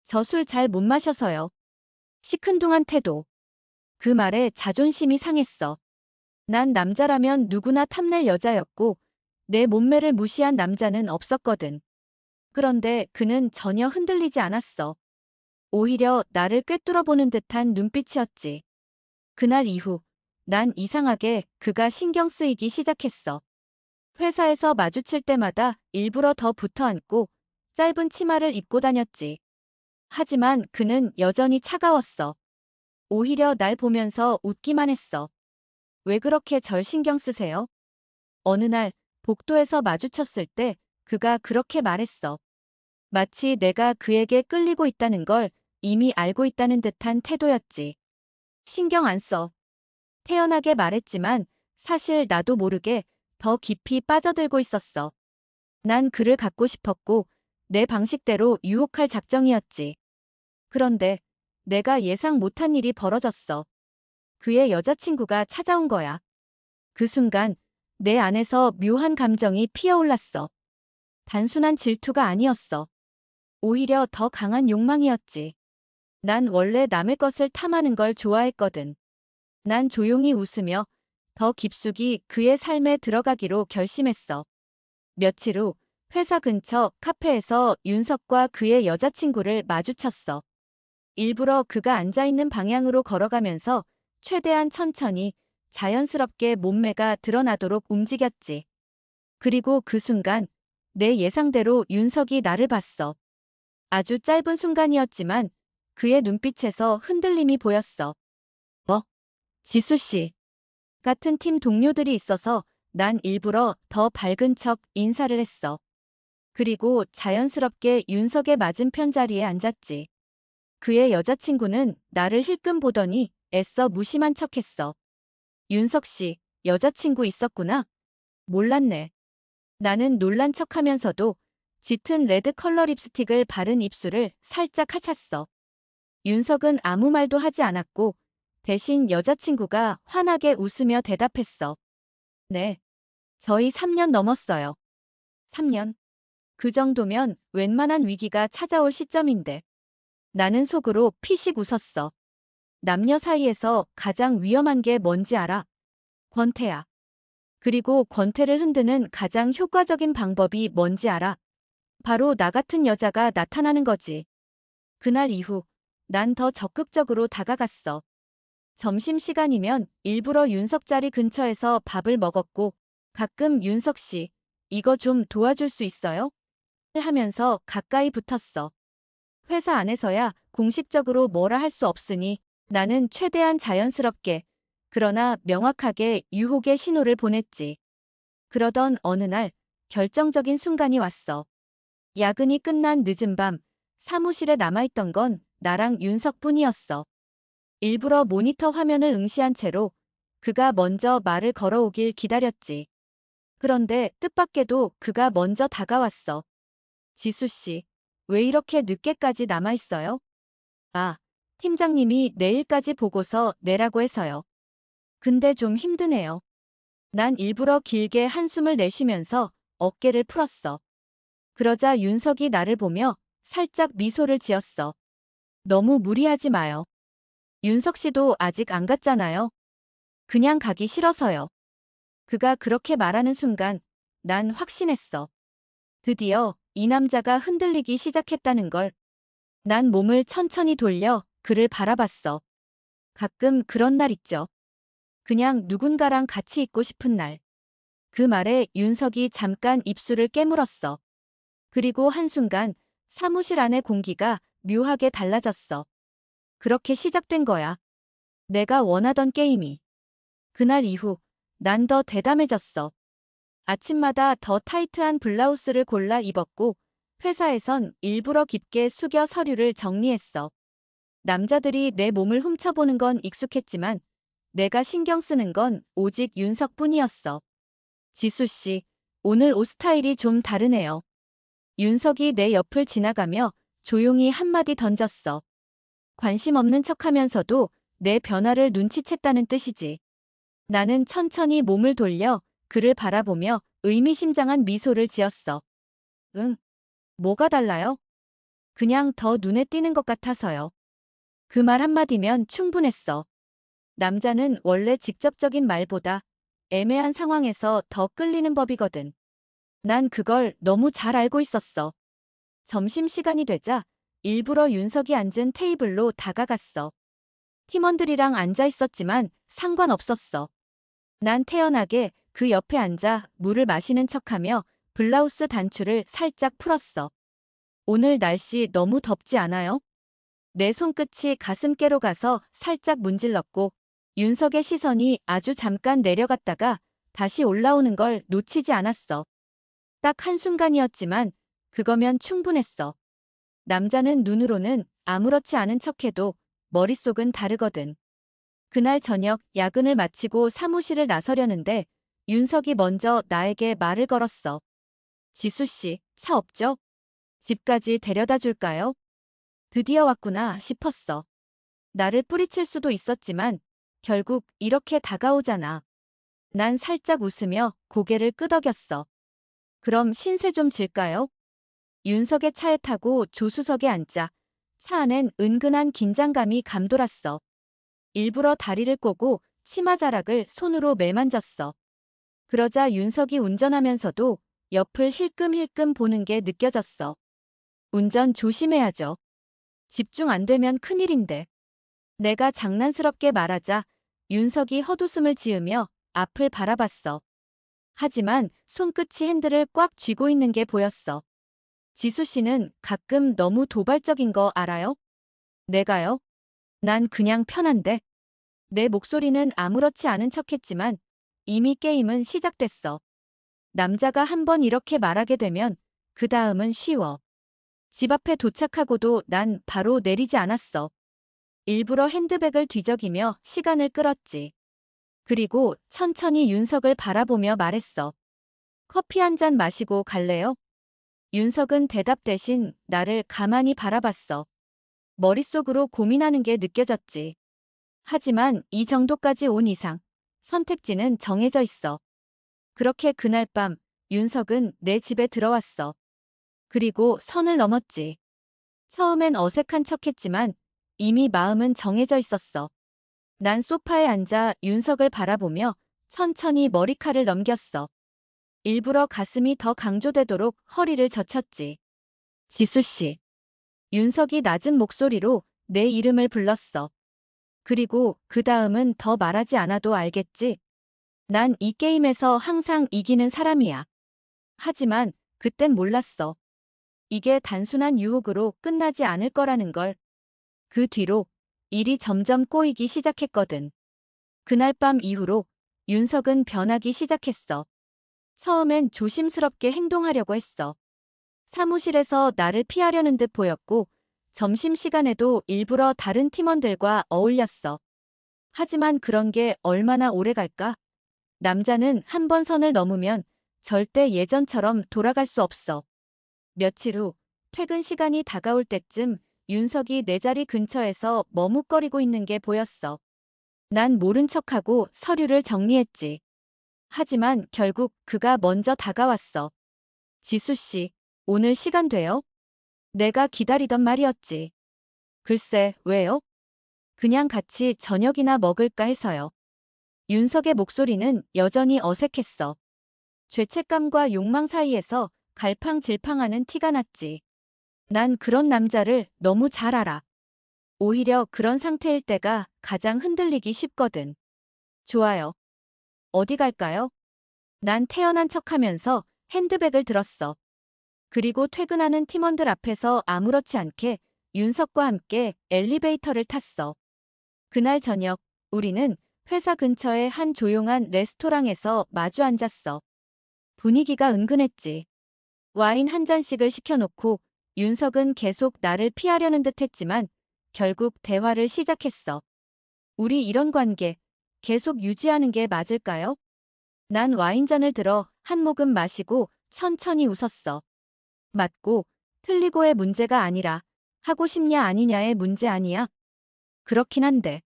Speaker 2: 저 술 잘 못 마셔서요. 시큰둥한 태도. 그 말에 자존심이 상했어. 난 남자라면 누구나 탐낼 여자였고 내 몸매를 무시한 남자는 없었거든. 그런데 그는 전혀 흔들리지 않았어. 오히려 나를 꿰뚫어보는 듯한 눈빛이었지. 그날 이후 난 이상하게 그가 신경 쓰이기 시작했어. 회사에서 마주칠 때마다 일부러 더 붙어 앉고 짧은 치마를 입고 다녔지. 하지만 그는 여전히 차가웠어. 오히려 날 보면서 웃기만 했어. 왜 그렇게 절 신경 쓰세요? 어느 날 복도에서 마주쳤을 때 그가 그렇게 말했어. 마치 내가 그에게 끌리고 있다는 걸 이미 알고 있다는 듯한 태도였지. 신경 안 써. 태연하게 말했지만 사실 나도 모르게 더 깊이 빠져들고 있었어. 난 그를 갖고 싶었고 내 방식대로 유혹할 작정이었지. 그런데 내가 예상 못한 일이 벌어졌어. 그의 여자친구가 찾아온 거야. 그 순간 내 안에서 묘한 감정이 피어올랐어. 단순한 질투가 아니었어. 오히려 더 강한 욕망이었지. 난 원래 남의 것을 탐하는 걸 좋아했거든. 난 조용히 웃으며 더 깊숙이 그의 삶에 들어가기로 결심했어. 며칠 후 회사 근처 카페에서 윤석과 그의 여자친구를 마주쳤어. 일부러 그가 앉아있는 방향으로 걸어가면서 최대한 천천히 자연스럽게 몸매가 드러나도록 움직였지. 그리고 그 순간 내 예상대로 윤석이 나를 봤어. 아주 짧은 순간이었지만 그의 눈빛에서 흔들림이 보였어. 지수 씨. 같은 팀 동료들이 있어서 난 일부러 더 밝은 척 인사를 했어. 그리고 자연스럽게 윤석의 맞은편 자리에 앉았지. 그의 여자친구는 나를 힐끔 보더니 애써 무심한 척했어. 윤석 씨, 여자친구 있었구나? 몰랐네. 나는 놀란 척하면서도 짙은 레드 컬러 립스틱을 바른 입술을 살짝 하찼어. 윤석은 아무 말도 하지 않았고 대신 여자친구가 환하게 웃으며 대답했어. 네. 저희 3년 넘었어요. 3년. 그 정도면 웬만한 위기가 찾아올 시점인데. 나는 속으로 피식 웃었어. 남녀 사이에서 가장 위험한 게 뭔지 알아? 권태야. 그리고 권태를 흔드는 가장 효과적인 방법이 뭔지 알아? 바로 나 같은 여자가 나타나는 거지. 그날 이후 난 더 적극적으로 다가갔어. 점심시간이면 일부러 윤석 자리 근처에서 밥을 먹었고 가끔 윤석 씨, 이거 좀 도와줄 수 있어요? 하면서 가까이 붙었어. 회사 안에서야 공식적으로 뭐라 할 수 없으니 나는 최대한 자연스럽게 그러나 명확하게 유혹의 신호를 보냈지. 그러던 어느 날 결정적인 순간이 왔어. 야근이 끝난 늦은 밤 사무실에 남아있던 건 나랑 윤석뿐이었어. 일부러 모니터 화면을 응시한 채로 그가 먼저 말을 걸어오길 기다렸지. 그런데 뜻밖에도 그가 먼저 다가왔어. 지수 씨, 왜 이렇게 늦게까지 남아있어요? 아, 팀장님이 내일까지 보고서 내라고 해서요. 근데 좀 힘드네요. 난 일부러 길게 한숨을 내쉬면서 어깨를 풀었어. 그러자 윤석이 나를 보며 살짝 미소를 지었어. 너무 무리하지 마요. 윤석 씨도 아직 안 갔잖아요. 그냥 가기 싫어서요. 그가 그렇게 말하는 순간 난 확신했어. 드디어 이 남자가 흔들리기 시작했다는 걸. 난 몸을 천천히 돌려 그를 바라봤어. 가끔 그런 날 있죠. 그냥 누군가랑 같이 있고 싶은 날. 그 말에 윤석이 잠깐 입술을 깨물었어. 그리고 한순간 사무실 안의 공기가 묘하게 달라졌어. 그렇게 시작된 거야. 내가 원하던 게임이. 그날 이후 난 더 대담해졌어. 아침마다 더 타이트한 블라우스를 골라 입었고 회사에선 일부러 깊게 숙여 서류를 정리했어. 남자들이 내 몸을 훔쳐보는 건 익숙했지만 내가 신경 쓰는 건 오직 윤석뿐이었어. 지수 씨, 오늘 옷 스타일이 좀 다르네요. 윤석이 내 옆을 지나가며 조용히 한마디 던졌어. 관심 없는 척하면서도 내 변화를 눈치챘다는 뜻이지. 나는 천천히 몸을 돌려 그를 바라보며 의미심장한 미소를 지었어. 응. 뭐가 달라요? 그냥 더 눈에 띄는 것 같아서요. 그 말 한마디면 충분했어. 남자는 원래 직접적인 말보다 애매한 상황에서 더 끌리는 법이거든. 난 그걸 너무 잘 알고 있었어. 점심시간이 되자 일부러 윤석이 앉은 테이블로 다가갔어. 팀원들이랑 앉아 있었지만 상관없었어. 난 태연하게 그 옆에 앉아 물을 마시는 척하며 블라우스 단추를 살짝 풀었어. 오늘 날씨 너무 덥지 않아요? 내 손끝이 가슴께로 가서 살짝 문질렀고 윤석의 시선이 아주 잠깐 내려갔다가 다시 올라오는 걸 놓치지 않았어. 딱 한순간이었지만 그거면 충분했어. 남자는 눈으로는 아무렇지 않은 척해도 머릿속은 다르거든. 그날 저녁 야근을 마치고 사무실을 나서려는데 윤석이 먼저 나에게 말을 걸었어. 지수 씨, 차 없죠? 집까지 데려다 줄까요? 드디어 왔구나 싶었어. 나를 뿌리칠 수도 있었지만 결국 이렇게 다가오잖아. 난 살짝 웃으며 고개를 끄덕였어. 그럼 신세 좀 질까요? 윤석의 차에 타고 조수석에 앉자 차 안엔 은근한 긴장감이 감돌았어. 일부러 다리를 꼬고 치마자락을 손으로 매만졌어. 그러자 윤석이 운전하면서도 옆을 힐끔힐끔 보는 게 느껴졌어. 운전 조심해야죠. 집중 안 되면 큰일인데. 내가 장난스럽게 말하자 윤석이 헛웃음을 지으며 앞을 바라봤어. 하지만 손끝이 핸들을 꽉 쥐고 있는 게 보였어. 지수 씨는 가끔 너무 도발적인 거 알아요? 내가요? 난 그냥 편한데. 내 목소리는 아무렇지 않은 척했지만 이미 게임은 시작됐어. 남자가 한번 이렇게 말하게 되면 그 다음은 쉬워. 집 앞에 도착하고도 난 바로 내리지 않았어. 일부러 핸드백을 뒤적이며 시간을 끌었지. 그리고 천천히 윤석을 바라보며 말했어. 커피 한 잔 마시고 갈래요? 윤석은 대답 대신 나를 가만히 바라봤어. 머릿속으로 고민하는 게 느껴졌지. 하지만 이 정도까지 온 이상 선택지는 정해져 있어. 그렇게 그날 밤 윤석은 내 집에 들어왔어. 그리고 선을 넘었지. 처음엔 어색한 척했지만 이미 마음은 정해져 있었어. 난 소파에 앉아 윤석을 바라보며 천천히 머리칼을 넘겼어. 일부러 가슴이 더 강조되도록 허리를 젖혔지. 지수 씨. 윤석이 낮은 목소리로 내 이름을 불렀어. 그리고 그 다음은 더 말하지 않아도 알겠지? 난 이 게임에서 항상 이기는 사람이야. 하지만 그땐 몰랐어. 이게 단순한 유혹으로 끝나지 않을 거라는 걸. 그 뒤로 일이 점점 꼬이기 시작했거든. 그날 밤 이후로 윤석은 변하기 시작했어. 처음엔 조심스럽게 행동하려고 했어. 사무실에서 나를 피하려는 듯 보였고, 점심시간에도 일부러 다른 팀원들과 어울렸어. 하지만 그런 게 얼마나 오래 갈까? 남자는 한 번 선을 넘으면 절대 예전처럼 돌아갈 수 없어. 며칠 후 퇴근 시간이 다가올 때쯤 윤석이 내 자리 근처에서 머뭇거리고 있는 게 보였어. 난 모른 척하고 서류를 정리했지. 하지만 결국 그가 먼저 다가왔어. 지수 씨, 오늘 시간 돼요? 내가 기다리던 말이었지. 글쎄, 왜요? 그냥 같이 저녁이나 먹을까 해서요. 윤석의 목소리는 여전히 어색했어. 죄책감과 욕망 사이에서 갈팡질팡하는 티가 났지. 난 그런 남자를 너무 잘 알아. 오히려 그런 상태일 때가 가장 흔들리기 쉽거든. 좋아요. 어디 갈까요? 난 태연한 척하면서 핸드백을 들었어. 그리고 퇴근하는 팀원들 앞에서 아무렇지 않게 윤석과 함께 엘리베이터를 탔어. 그날 저녁, 우리는 회사 근처의 한 조용한 레스토랑에서 마주 앉았어. 분위기가 은근했지. 와인 한 잔씩을 시켜놓고 윤석은 계속 나를 피하려는 듯 했지만 결국 대화를 시작했어. 우리 이런 관계 계속 유지하는 게 맞을까요? 난 와인잔을 들어 한 모금 마시고 천천히 웃었어. 맞고 틀리고의 문제가 아니라 하고 싶냐 아니냐의 문제 아니야? 그렇긴 한데.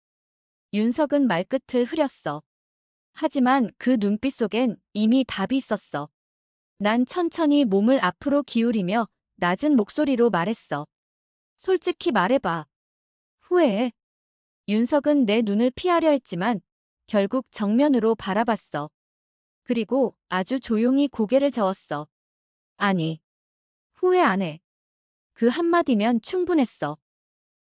Speaker 2: 윤석은 말끝을 흐렸어. 하지만 그 눈빛 속엔 이미 답이 있었어. 난 천천히 몸을 앞으로 기울이며 낮은 목소리로 말했어. 솔직히 말해봐. 후회해. 윤석은 내 눈을 피하려 했지만 결국 정면으로 바라봤어. 그리고 아주 조용히 고개를 저었어. 아니, 후회 안 해. 그 한마디면 충분했어.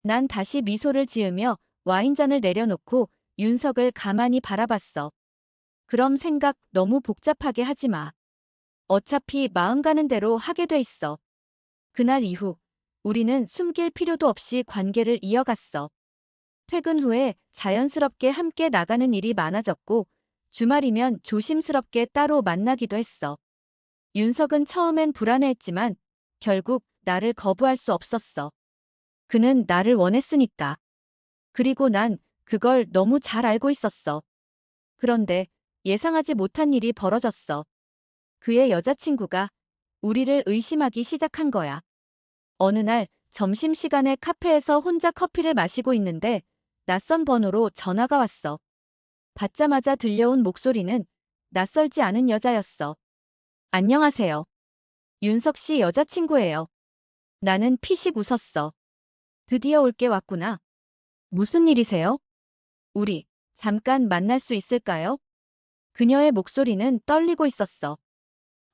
Speaker 2: 난 다시 미소를 지으며 와인잔을 내려놓고 윤석을 가만히 바라봤어. 그럼 생각 너무 복잡하게 하지 마. 어차피 마음 가는 대로 하게 돼 있어. 그날 이후 우리는 숨길 필요도 없이 관계를 이어갔어. 퇴근 후에 자연스럽게 함께 나가는 일이 많아졌고 주말이면 조심스럽게 따로 만나기도 했어. 윤석은 처음엔 불안해했지만 결국 나를 거부할 수 없었어. 그는 나를 원했으니까. 그리고 난 그걸 너무 잘 알고 있었어. 그런데 예상하지 못한 일이 벌어졌어. 그의 여자친구가 우리를 의심하기 시작한 거야. 어느 날 점심시간에 카페에서 혼자 커피를 마시고 있는데 낯선 번호로 전화가 왔어. 받자마자 들려온 목소리는 낯설지 않은 여자였어. 안녕하세요. 윤석 씨 여자친구예요. 나는 피식 웃었어. 드디어 올 게 왔구나. 무슨 일이세요? 우리 잠깐 만날 수 있을까요? 그녀의 목소리는 떨리고 있었어.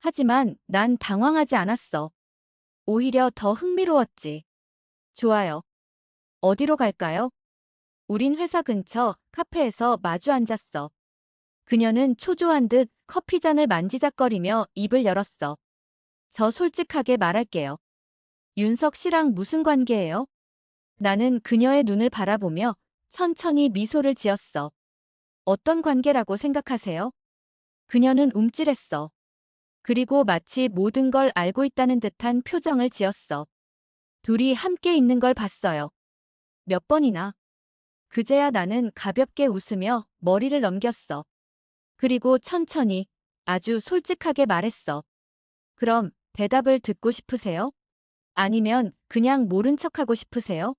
Speaker 2: 하지만 난 당황하지 않았어. 오히려 더 흥미로웠지. 좋아요. 어디로 갈까요? 우린 회사 근처 카페에서 마주 앉았어. 그녀는 초조한 듯 커피잔을 만지작거리며 입을 열었어. 저 솔직하게 말할게요. 윤석 씨랑 무슨 관계예요? 나는 그녀의 눈을 바라보며 천천히 미소를 지었어. 어떤 관계라고 생각하세요? 그녀는 움찔했어. 그리고 마치 모든 걸 알고 있다는 듯한 표정을 지었어. 둘이 함께 있는 걸 봤어요. 몇 번이나. 그제야 나는 가볍게 웃으며 머리를 넘겼어. 그리고 천천히, 아주 솔직하게 말했어. 그럼 대답을 듣고 싶으세요? 아니면 그냥 모른 척하고 싶으세요?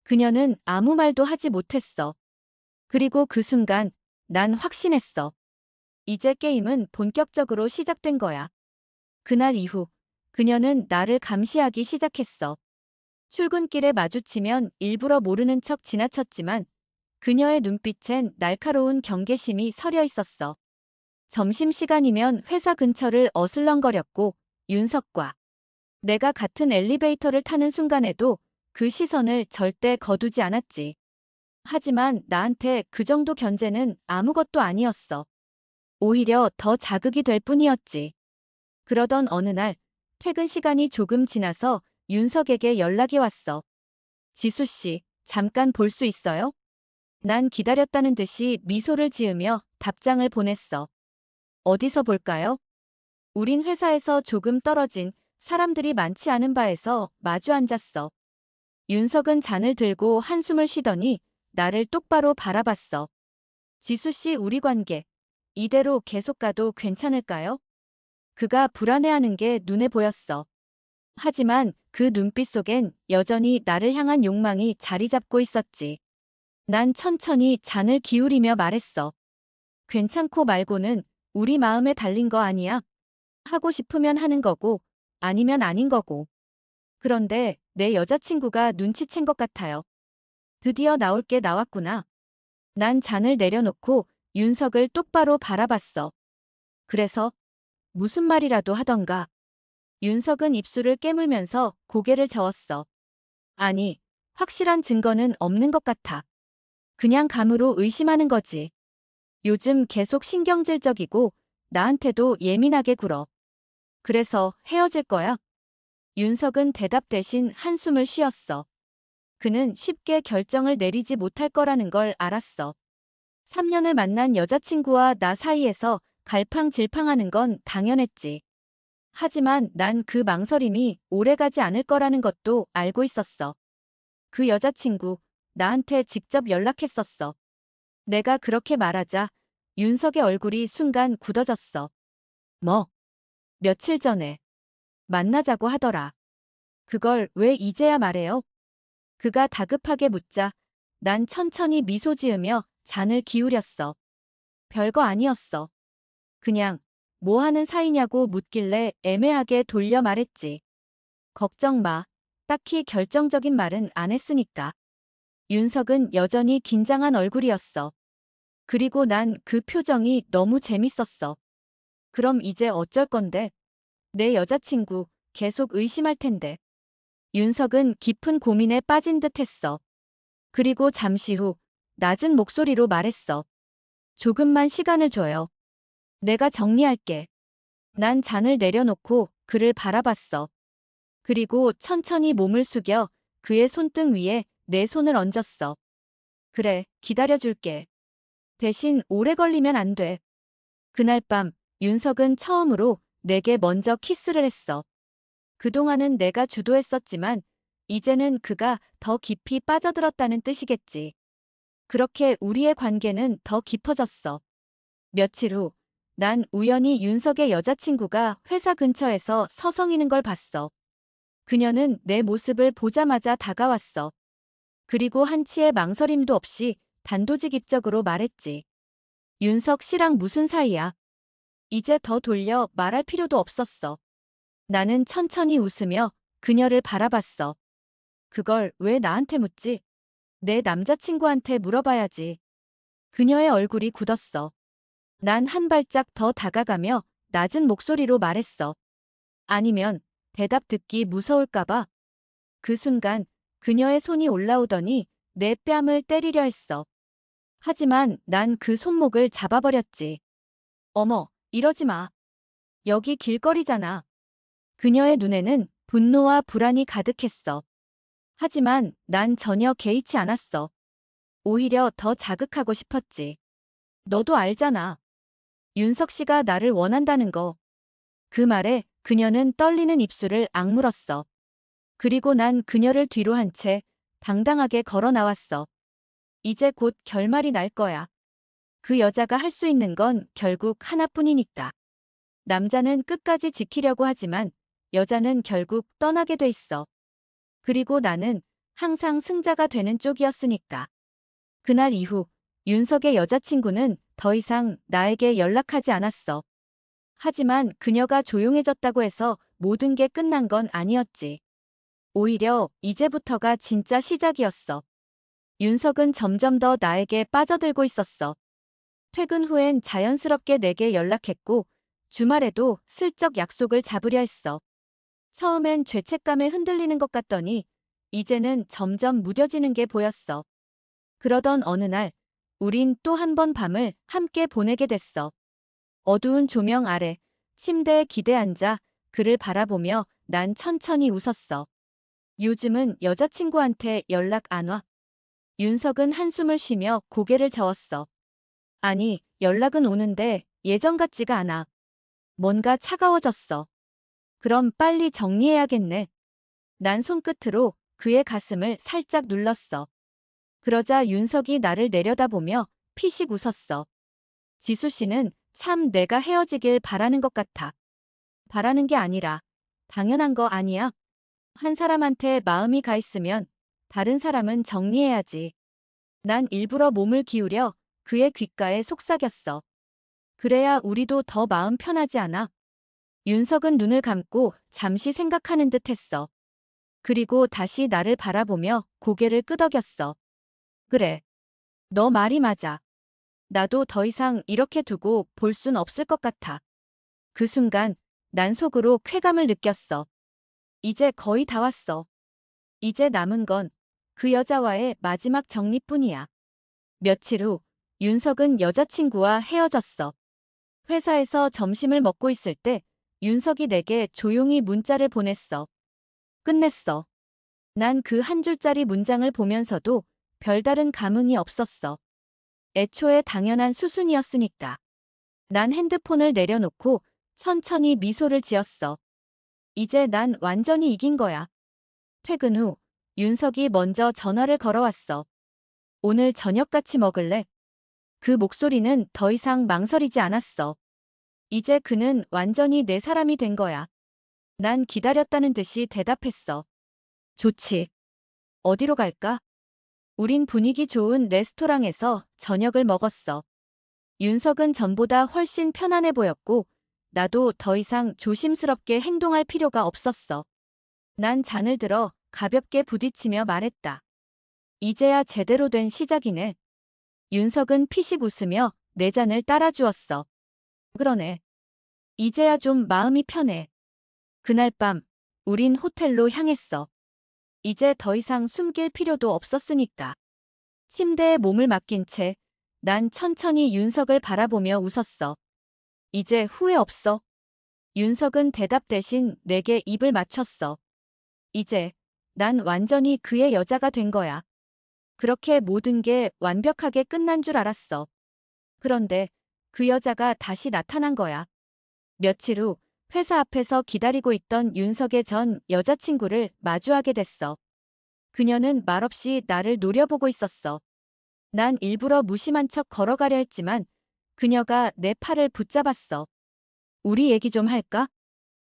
Speaker 2: 그녀는 아무 말도 하지 못했어. 그리고 그 순간 난 확신했어. 이제 게임은 본격적으로 시작된 거야. 그날 이후 그녀는 나를 감시하기 시작했어. 출근길에 마주치면 일부러 모르는 척 지나쳤지만 그녀의 눈빛엔 날카로운 경계심이 서려 있었어. 점심시간이면 회사 근처를 어슬렁거렸고 윤석과 내가 같은 엘리베이터를 타는 순간에도 그 시선을 절대 거두지 않았지. 하지만 나한테 그 정도 견제는 아무것도 아니었어. 오히려 더 자극이 될 뿐이었지. 그러던 어느 날 퇴근 시간이 조금 지나서 윤석에게 연락이 왔어. 지수 씨, 잠깐 볼 수 있어요? 난 기다렸다는 듯이 미소를 지으며 답장을 보냈어. 어디서 볼까요? 우린 회사에서 조금 떨어진 사람들이 많지 않은 바에서 마주 앉았어. 윤석은 잔을 들고 한숨을 쉬더니 나를 똑바로 바라봤어. 지수 씨, 우리 관계 이대로 계속 가도 괜찮을까요? 그가 불안해하는 게 눈에 보였어. 하지만 그 눈빛 속엔 여전히 나를 향한 욕망이 자리 잡고 있었지. 난 천천히 잔을 기울이며 말했어. 괜찮고 말고는 우리 마음에 달린 거 아니야. 하고 싶으면 하는 거고, 아니면 아닌 거고. 그런데 내 여자친구가 눈치챈 것 같아요. 드디어 나올 게 나왔구나. 난 잔을 내려놓고 윤석을 똑바로 바라봤어. 그래서 무슨 말이라도 하던가. 윤석은 입술을 깨물면서 고개를 저었어. 아니, 확실한 증거는 없는 것 같아. 그냥 감으로 의심하는 거지. 요즘 계속 신경질적이고 나한테도 예민하게 굴어. 그래서 헤어질 거야? 윤석은 대답 대신 한숨을 쉬었어. 그는 쉽게 결정을 내리지 못할 거라는 걸 알았어. 3년을 만난 여자친구와 나 사이에서 갈팡질팡하는 건 당연했지. 하지만 난 그 망설임이 오래가지 않을 거라는 것도 알고 있었어. 그 여자친구, 나한테 직접 연락했었어. 내가 그렇게 말하자 윤석의 얼굴이 순간 굳어졌어. 뭐? 며칠 전에 만나자고 하더라. 그걸 왜 이제야 말해요? 그가 다급하게 묻자 난 천천히 미소 지으며 잔을 기울였어. 별거 아니었어. 그냥 뭐 하는 사이냐고 묻길래 애매하게 돌려 말했지. 걱정 마. 딱히 결정적인 말은 안 했으니까. 윤석은 여전히 긴장한 얼굴이었어. 그리고 난 그 표정이 너무 재밌었어. 그럼 이제 어쩔 건데? 내 여자친구 계속 의심할 텐데. 윤석은 깊은 고민에 빠진 듯 했어. 그리고 잠시 후 낮은 목소리로 말했어. 조금만 시간을 줘요. 내가 정리할게. 난 잔을 내려놓고 그를 바라봤어. 그리고 천천히 몸을 숙여 그의 손등 위에 내 손을 얹었어. 그래, 기다려줄게. 대신 오래 걸리면 안 돼. 그날 밤 윤석은 처음으로 내게 먼저 키스를 했어. 그동안은 내가 주도했었지만 이제는 그가 더 깊이 빠져들었다는 뜻이겠지. 그렇게 우리의 관계는 더 깊어졌어. 며칠 후 난 우연히 윤석의 여자친구가 회사 근처에서 서성이는 걸 봤어. 그녀는 내 모습을 보자마자 다가왔어. 그리고 한치의 망설임도 없이 단도직입적으로 말했지. 윤석 씨랑 무슨 사이야? 이제 더 돌려 말할 필요도 없었어. 나는 천천히 웃으며 그녀를 바라봤어. 그걸 왜 나한테 묻지? 내 남자친구한테 물어봐야지. 그녀의 얼굴이 굳었어. 난 한 발짝 더 다가가며 낮은 목소리로 말했어. 아니면 대답 듣기 무서울까봐. 그 순간 그녀의 손이 올라오더니 내 뺨을 때리려 했어. 하지만 난 그 손목을 잡아버렸지. 어머, 이러지 마. 여기 길거리잖아. 그녀의 눈에는 분노와 불안이 가득했어. 하지만 난 전혀 개의치 않았어. 오히려 더 자극하고 싶었지. 너도 알잖아. 윤석 씨가 나를 원한다는 거. 그 말에 그녀는 떨리는 입술을 악물었어. 그리고 난 그녀를 뒤로 한 채 당당하게 걸어 나왔어. 이제 곧 결말이 날 거야. 그 여자가 할 수 있는 건 결국 하나뿐이니까. 남자는 끝까지 지키려고 하지만 여자는 결국 떠나게 돼 있어. 그리고 나는 항상 승자가 되는 쪽이었으니까. 그날 이후 윤석의 여자친구는 더 이상 나에게 연락하지 않았어. 하지만 그녀가 조용해졌다고 해서 모든 게 끝난 건 아니었지. 오히려 이제부터가 진짜 시작이었어. 윤석은 점점 더 나에게 빠져들고 있었어. 퇴근 후엔 자연스럽게 내게 연락했고 주말에도 슬쩍 약속을 잡으려 했어. 처음엔 죄책감에 흔들리는 것 같더니 이제는 점점 무뎌지는 게 보였어. 그러던 어느 날 우린 또 한 번 밤을 함께 보내게 됐어. 어두운 조명 아래 침대에 기대 앉아 그를 바라보며 난 천천히 웃었어. 요즘은 여자친구한테 연락 안 와? 윤석은 한숨을 쉬며 고개를 저었어. 아니, 연락은 오는데 예전 같지가 않아. 뭔가 차가워졌어. 그럼 빨리 정리해야겠네. 난 손끝으로 그의 가슴을 살짝 눌렀어. 그러자 윤석이 나를 내려다보며 피식 웃었어. 지수 씨는 참 내가 헤어지길 바라는 것 같아. 바라는 게 아니라 당연한 거 아니야? 한 사람한테 마음이 가 있으면 다른 사람은 정리해야지. 난 일부러 몸을 기울여 그의 귓가에 속삭였어. 그래야 우리도 더 마음 편하지 않아? 윤석은 눈을 감고 잠시 생각하는 듯 했어. 그리고 다시 나를 바라보며 고개를 끄덕였어. 그래. 너 말이 맞아. 나도 더 이상 이렇게 두고 볼 순 없을 것 같아. 그 순간 난 속으로 쾌감을 느꼈어. 이제 거의 다 왔어. 이제 남은 건 그 여자와의 마지막 정리뿐이야. 며칠 후 윤석은 여자친구와 헤어졌어. 회사에서 점심을 먹고 있을 때 윤석이 내게 조용히 문자를 보냈어. 끝냈어. 난 그 한 줄짜리 문장을 보면서도 별다른 감흥이 없었어. 애초에 당연한 수순이었으니까. 난 핸드폰을 내려놓고 천천히 미소를 지었어. 이제 난 완전히 이긴 거야. 퇴근 후 윤석이 먼저 전화를 걸어왔어. 오늘 저녁 같이 먹을래? 그 목소리는 더 이상 망설이지 않았어. 이제 그는 완전히 내 사람이 된 거야. 난 기다렸다는 듯이 대답했어. 좋지. 어디로 갈까? 우린 분위기 좋은 레스토랑에서 저녁을 먹었어. 윤석은 전보다 훨씬 편안해 보였고 나도 더 이상 조심스럽게 행동할 필요가 없었어. 난 잔을 들어 가볍게 부딪히며 말했다. 이제야 제대로 된 시작이네. 윤석은 피식 웃으며 내 잔을 따라주었어. 그러네. 이제야 좀 마음이 편해. 그날 밤 우린 호텔로 향했어. 이제 더 이상 숨길 필요도 없었으니까. 침대에 몸을 맡긴 채 난 천천히 윤석을 바라보며 웃었어. 이제 후회 없어. 윤석은 대답 대신 내게 입을 맞췄어. 이제 난 완전히 그의 여자가 된 거야. 그렇게 모든 게 완벽하게 끝난 줄 알았어. 그런데 그 여자가 다시 나타난 거야. 며칠 후 회사 앞에서 기다리고 있던 윤석의 전 여자친구를 마주하게 됐어. 그녀는 말없이 나를 노려보고 있었어. 난 일부러 무심한 척 걸어가려 했지만 그녀가 내 팔을 붙잡았어. 우리 얘기 좀 할까?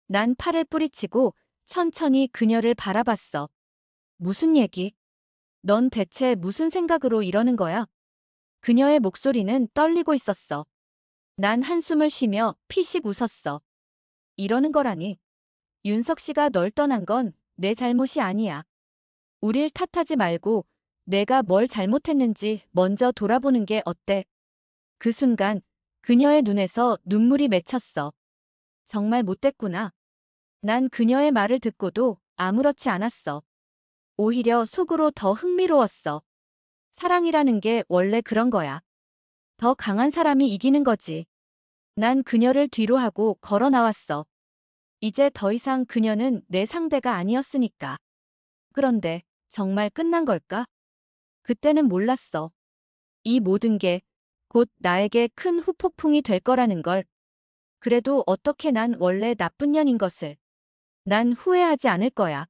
Speaker 2: 난 팔을 뿌리치고 천천히 그녀를 바라봤어. 무슨 얘기? 넌 대체 무슨 생각으로 이러는 거야? 그녀의 목소리는 떨리고 있었어. 난 한숨을 쉬며 피식 웃었어. 이러는 거라니. 윤석 씨가 널 떠난 건 내 잘못이 아니야. 우릴 탓하지 말고 내가 뭘 잘못했는지 먼저 돌아보는 게 어때? 그 순간 그녀의 눈에서 눈물이 맺혔어. 정말 못됐구나. 난 그녀의 말을 듣고도 아무렇지 않았어. 오히려 속으로 더 흥미로웠어. 사랑이라는 게 원래 그런 거야. 더 강한 사람이 이기는 거지. 난 그녀를 뒤로 하고 걸어 나왔어. 이제 더 이상 그녀는 내 상대가 아니었으니까. 그런데 정말 끝난 걸까? 그때는 몰랐어. 이 모든 게 곧 나에게 큰 후폭풍이 될 거라는 걸. 그래도 어떻게 난 원래 나쁜 년인 것을. 난 후회하지 않을 거야.